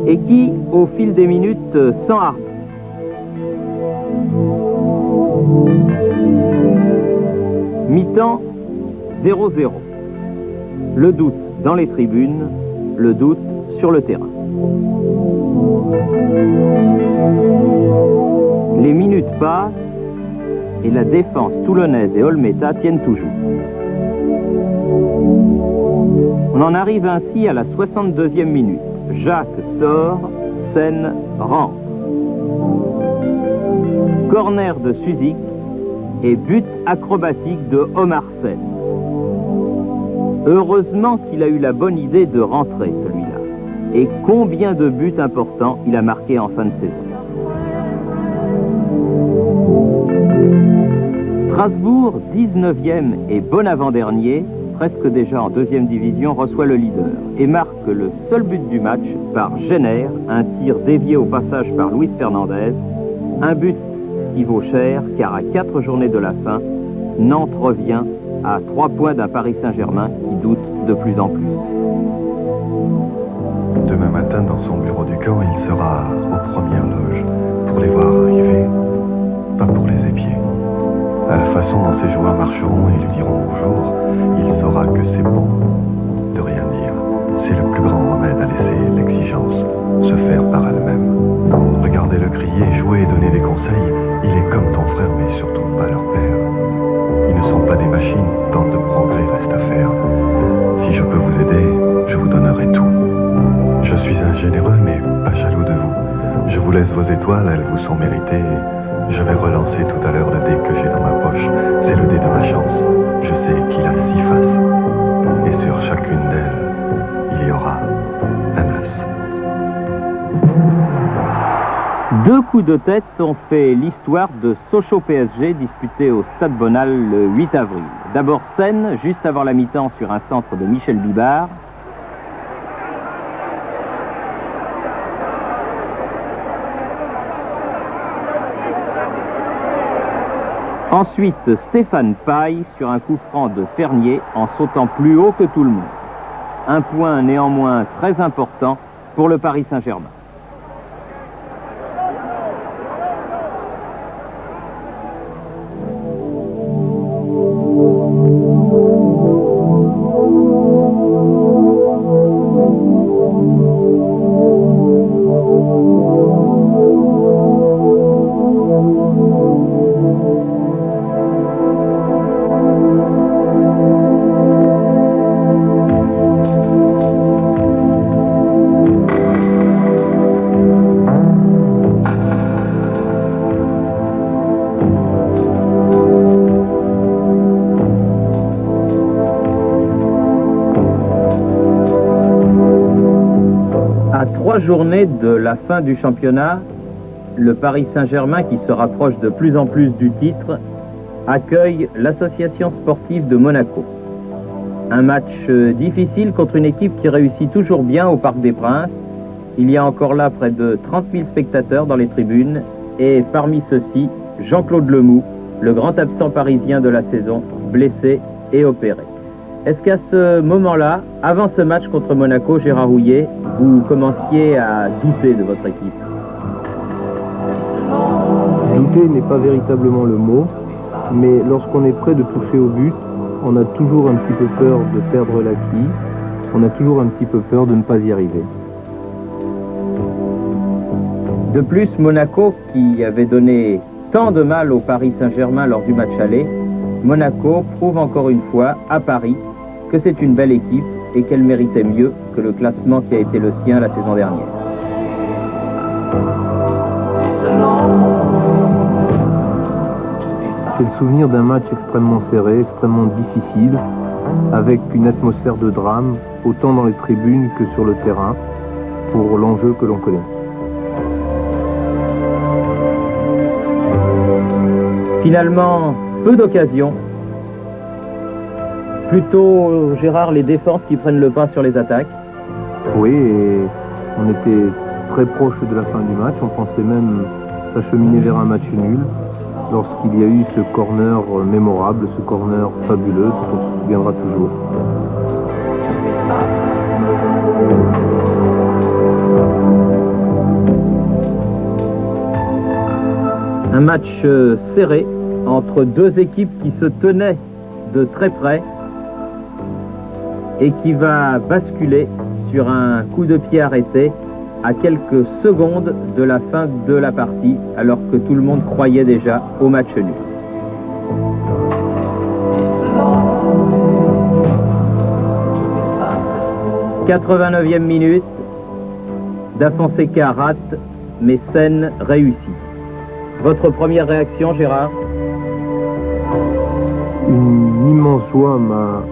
Et qui, au fil des minutes, s'enharde. Mi-temps, 0-0. Le doute dans les tribunes, le doute sur le terrain. Les minutes passent et la défense toulonnaise et Olmeta tiennent toujours. On en arrive ainsi à la 62e minute. Jacques sort, Sen rentre. Corner de Suzik et but acrobatique de Omar Sen. Heureusement qu'il a eu la bonne idée de rentrer, celui-là. Et combien de buts importants il a marqué en fin de saison. Strasbourg, 19e et bon avant-dernier, presque déjà en deuxième division, reçoit le leader et marque le seul but du match par Jenner, un tir dévié au passage par Luis Fernandez. Un but qui vaut cher, car à 4 journées de la fin, Nantes revient à 3 points d'un Paris Saint-Germain qui doute de plus en plus. Demain matin, dans son bureau du camp, il sera aux premières loges pour les voir arriver, pas pour les épier. À la façon dont ces joueurs marcheront et lui diront bonjour, il saura que c'est bon de rien dire. C'est le plus grand remède à laisser l'exigence se faire par elle-même. Regardez-le crier, jouer et donner des conseils. Il est comme ton frère, mais surtout pas leur père. Ils ne sont pas des machines, tant de progrès reste à faire. Si je peux vous aider, je vous donnerai tout. Je suis un généreux, mais pas jaloux de vous. Je vous laisse vos étoiles, elles vous sont méritées. Je vais relancer tout à l'heure le dé que j'ai dans ma poche. C'est le dé de ma chance. Je sais qu'il a 6 faces. Et sur chacune d'elles, il y aura un as. 2 coups de tête ont fait l'histoire de Sochaux-PSG disputé au Stade Bonal le 8 avril. D'abord Sen, juste avant la mi-temps sur un centre de Michel Bibard. Ensuite, Stéphane Paille sur un coup franc de Fernier en sautant plus haut que tout le monde. Un point néanmoins très important pour le Paris Saint-Germain. Journée de la fin du championnat, le Paris Saint-Germain, qui se rapproche de plus en plus du titre, accueille l'association sportive de Monaco. Un match difficile contre une équipe qui réussit toujours bien au Parc des Princes. Il y a encore là près de 30 000 spectateurs dans les tribunes et parmi ceux-ci, Jean-Claude Lemoux, le grand absent parisien de la saison, blessé et opéré. Est-ce qu'à ce moment-là, avant ce match contre Monaco, Gérard Houllier, vous commenciez à douter de votre équipe? Douter n'est pas véritablement le mot, mais lorsqu'on est près de toucher au but, on a toujours un petit peu peur de perdre l'acquis, on a toujours un petit peu peur de ne pas y arriver. De plus, Monaco, qui avait donné tant de mal au Paris Saint-Germain lors du match aller, Monaco prouve encore une fois, à Paris, que c'est une belle équipe et qu'elle méritait mieux que le classement qui a été le sien la saison dernière. C'est le souvenir d'un match extrêmement serré, extrêmement difficile, avec une atmosphère de drame, autant dans les tribunes que sur le terrain, pour l'enjeu que l'on connaît. Finalement, peu d'occasions. Plutôt, Gérard, les défenses qui prennent le pas sur les attaques. Oui, et on était très proche de la fin du match. On pensait même s'acheminer vers un match nul lorsqu'il y a eu ce corner mémorable, ce corner fabuleux dont on se souviendra toujours. Un match serré entre deux équipes qui se tenaient de très près et qui va basculer sur un coup de pied arrêté à quelques secondes de la fin de la partie, alors que tout le monde croyait déjà au match nul. 89e minute, Da Fonseca rate, mais Sen réussit. Votre première réaction, Gérard? Une immense joie m'a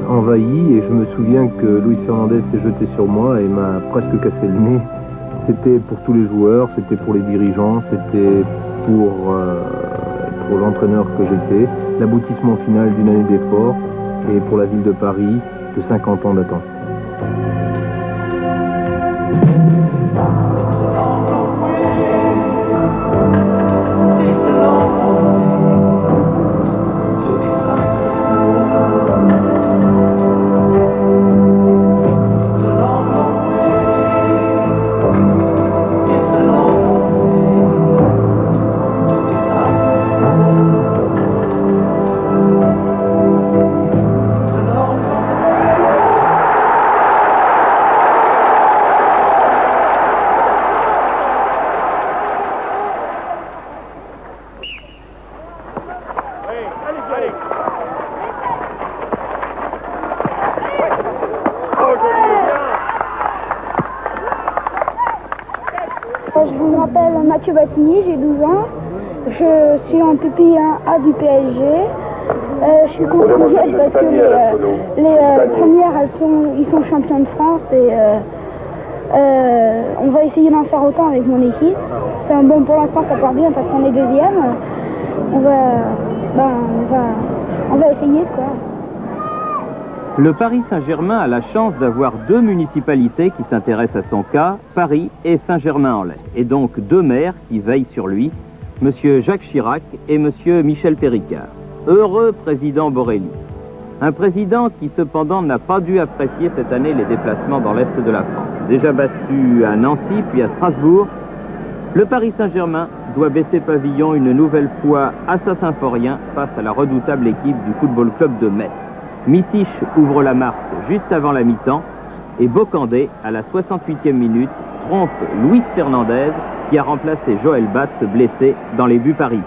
envahi et je me souviens que Luis Fernandez s'est jeté sur moi et m'a presque cassé le nez. C'était pour tous les joueurs, c'était pour les dirigeants, c'était pour l'entraîneur que j'étais, l'aboutissement final d'une année d'effort et pour la ville de Paris de 50 ans d'attente. Je m'appelle Mathieu Battigny, j'ai 12 ans. Je suis en pupille 1A du PSG. Je suis contingente parce que les premières, ils sont champions de France et on va essayer d'en faire autant avec mon équipe. Bon, pour l'instant, ça part bien parce qu'on est deuxième. On va essayer, quoi. Le Paris Saint-Germain a la chance d'avoir deux municipalités qui s'intéressent à son cas, Paris et Saint-Germain-en-Laye, et donc deux maires qui veillent sur lui, M. Jacques Chirac et M. Michel Péricard. Heureux président Borelli. Un président qui cependant n'a pas dû apprécier cette année les déplacements dans l'Est de la France. Déjà battu à Nancy puis à Strasbourg, le Paris Saint-Germain doit baisser pavillon une nouvelle fois à Saint-Symphorien face à la redoutable équipe du Football Club de Metz. Missich ouvre la marque juste avant la mi-temps et Bocandé, à la 68e minute, trompe Luis Fernandez qui a remplacé Joël Batz blessé dans les buts parisiens.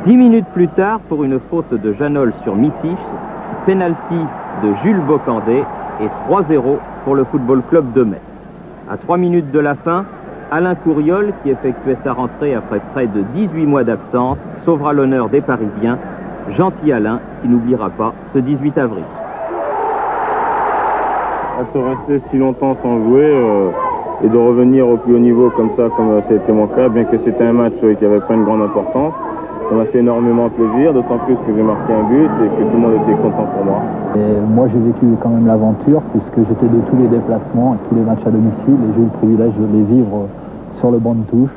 10 minutes plus tard, pour une faute de Janol sur Missich, penalty de Jules Bocandé et 3-0 pour le Football Club de Metz. À 3 minutes de la fin, Alain Couriol, qui effectuait sa rentrée après près de 18 mois d'absence, sauvera l'honneur des Parisiens. Gentil Alain, qui n'oubliera pas ce 18 avril. Être resté si longtemps sans jouer et de revenir au plus haut niveau comme ça, comme c'était mon cas, bien que c'était un match qui n'avait pas une grande importance, ça m'a fait énormément plaisir, d'autant plus que j'ai marqué un but et que tout le monde était content pour moi. Et moi j'ai vécu quand même l'aventure puisque j'étais de tous les déplacements, tous les matchs à domicile et j'ai eu le privilège de les vivre sur le banc de touche.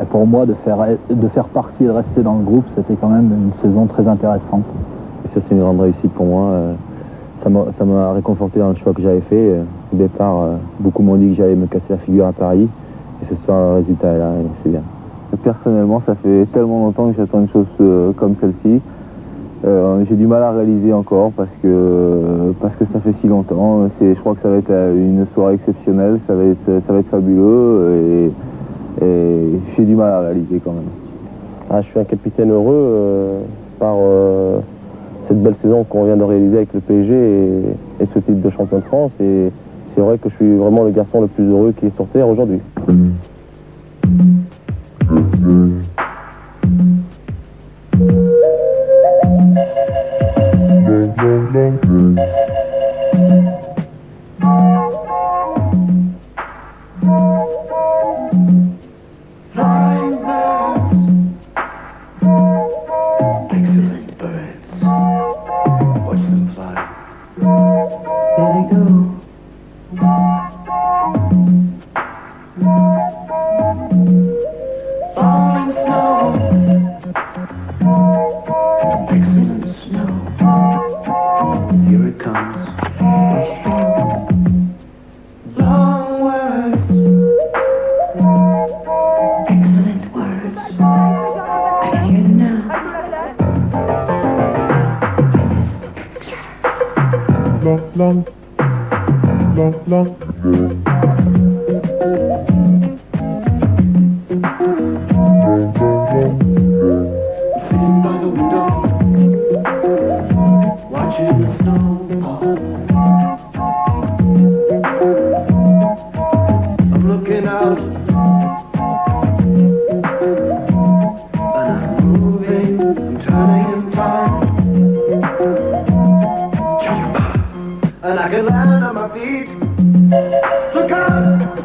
Et pour moi de faire partie et de rester dans le groupe, c'était quand même une saison très intéressante. Et ça c'est une grande réussite pour moi. Ça m'a réconforté dans le choix que j'avais fait. Au départ, beaucoup m'ont dit que j'allais me casser la figure à Paris. Et ce soir, le résultat est là et c'est bien. Personnellement, ça fait tellement longtemps que j'attends une chose comme celle-ci. J'ai du mal à réaliser encore parce que ça fait si longtemps. Je crois que ça va être une soirée exceptionnelle, ça va être fabuleux et j'ai du mal à réaliser quand même. Je suis un capitaine heureux par cette belle saison qu'on vient de réaliser avec le PSG et ce titre de champion de France. Et c'est vrai que je suis vraiment le garçon le plus heureux qui est sur terre aujourd'hui. Watching and I can land on my feet. Look out!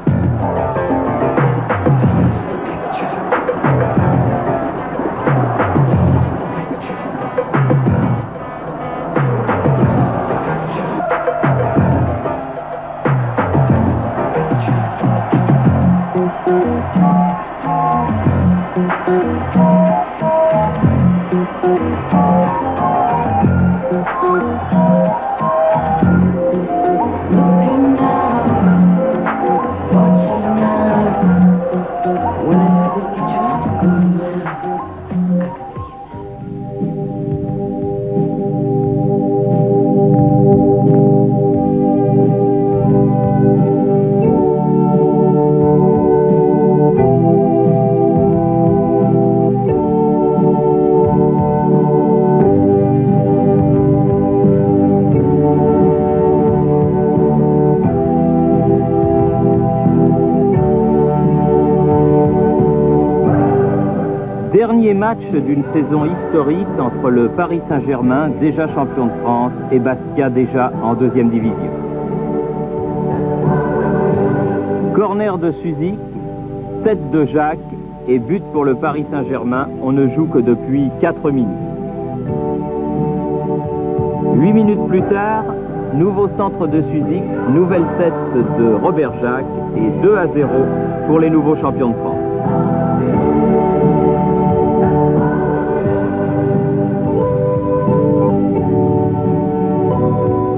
Dernier match d'une saison historique entre le Paris Saint-Germain, déjà champion de France, et Bastia, déjà en deuxième division. Corner de Suzy, tête de Jacques et but pour le Paris Saint-Germain. On ne joue que depuis 4 minutes. 8 minutes plus tard, nouveau centre de Suzy, nouvelle tête de Robert Jacques et 2-0 pour les nouveaux champions de France.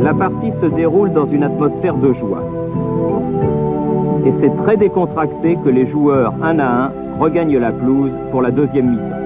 La partie se déroule dans une atmosphère de joie. Et c'est très décontracté que les joueurs, un à un, regagnent la pelouse pour la deuxième mi-temps.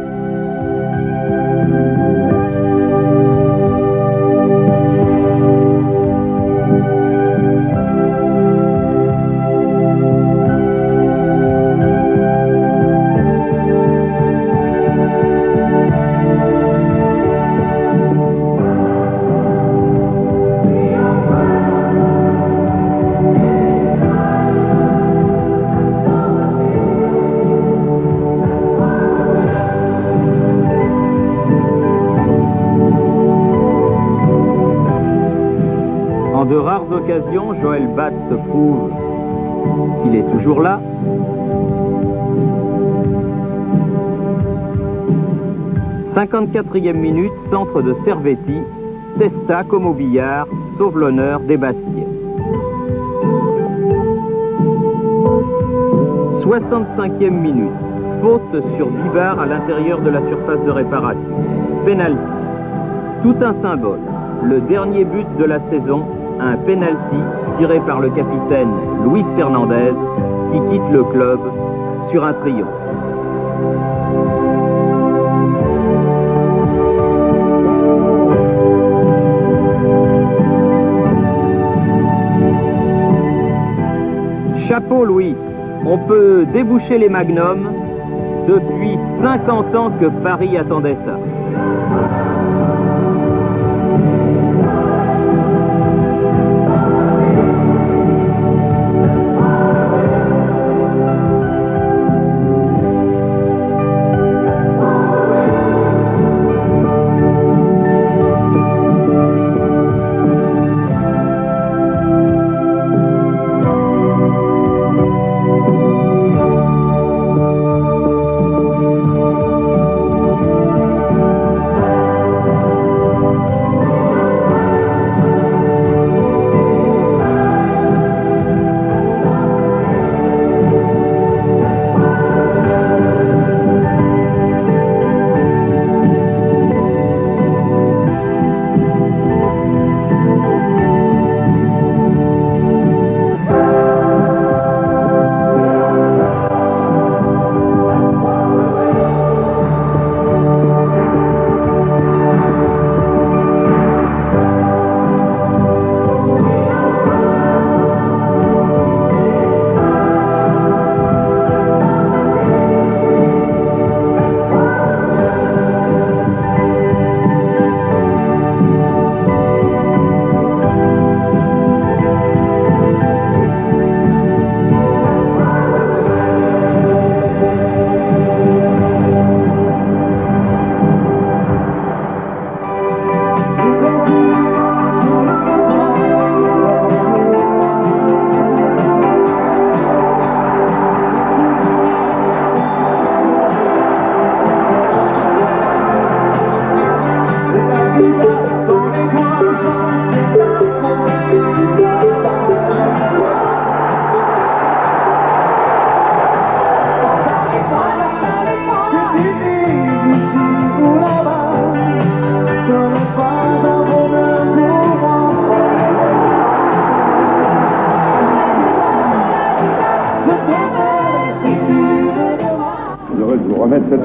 De rares occasions, Joël Bath prouve qu'il est toujours là. « 54e minute, centre de Servetti, Testa comme au billard, sauve l'honneur des Bastiais. 65e minute, faute sur Bibar à l'intérieur de la surface de réparation. Penalty. Tout un symbole, le dernier but de la saison, un penalty tiré par le capitaine Luis Fernandez qui quitte le club sur un triomphe. Chapeau Louis, on peut déboucher les magnums. Depuis 50 ans que Paris attendait ça.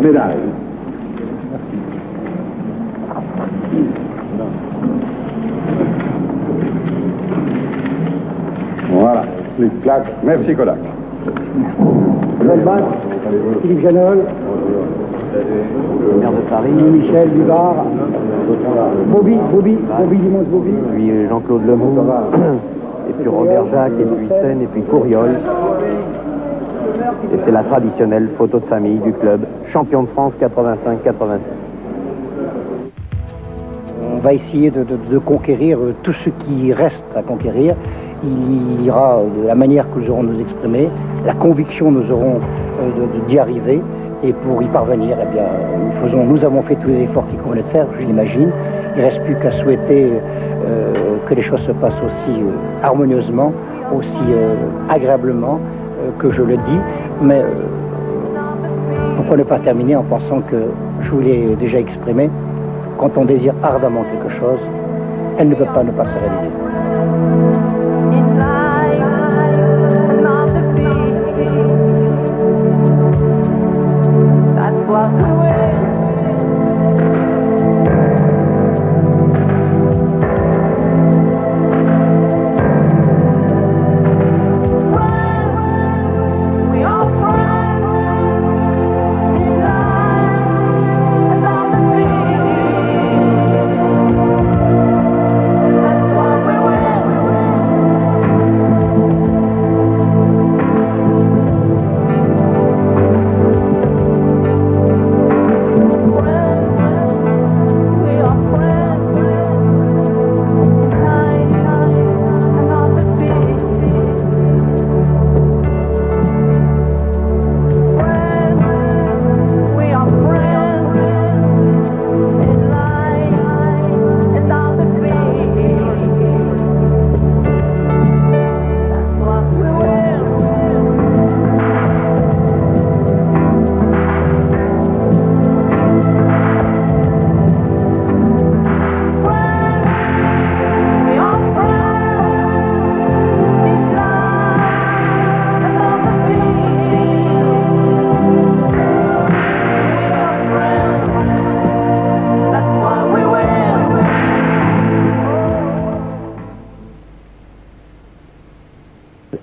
médaille. Voilà, clic-clac. Merci Kodak. Philippe Janol, maire de Paris, Michel Duvard, Bobby Dimanche Bobby, puis Jean-Claude Lemont, et puis Robert Jacques, et puis Seine, et puis Courriol. Et c'est la traditionnelle photo de famille du club, champion de France 85-86. On va essayer de conquérir tout ce qui reste à conquérir. Il ira de la manière que nous aurons de nous exprimer, la conviction nous aurons d'y arriver. Et pour y parvenir, eh bien, nous avons fait tous les efforts qu'il convenait de faire, je l'imagine. Il ne reste plus qu'à souhaiter que les choses se passent aussi harmonieusement, aussi agréablement que je le dis. Mais pourquoi ne pas terminer en pensant que, je vous l'ai déjà exprimé, quand on désire ardemment quelque chose, elle ne peut pas ne pas se réaliser.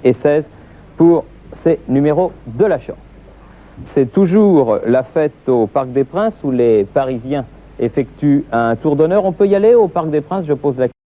Et 16 pour ces numéros de la chance. C'est toujours la fête au Parc des Princes où les Parisiens effectuent un tour d'honneur. On peut y aller au Parc des Princes, je pose la question.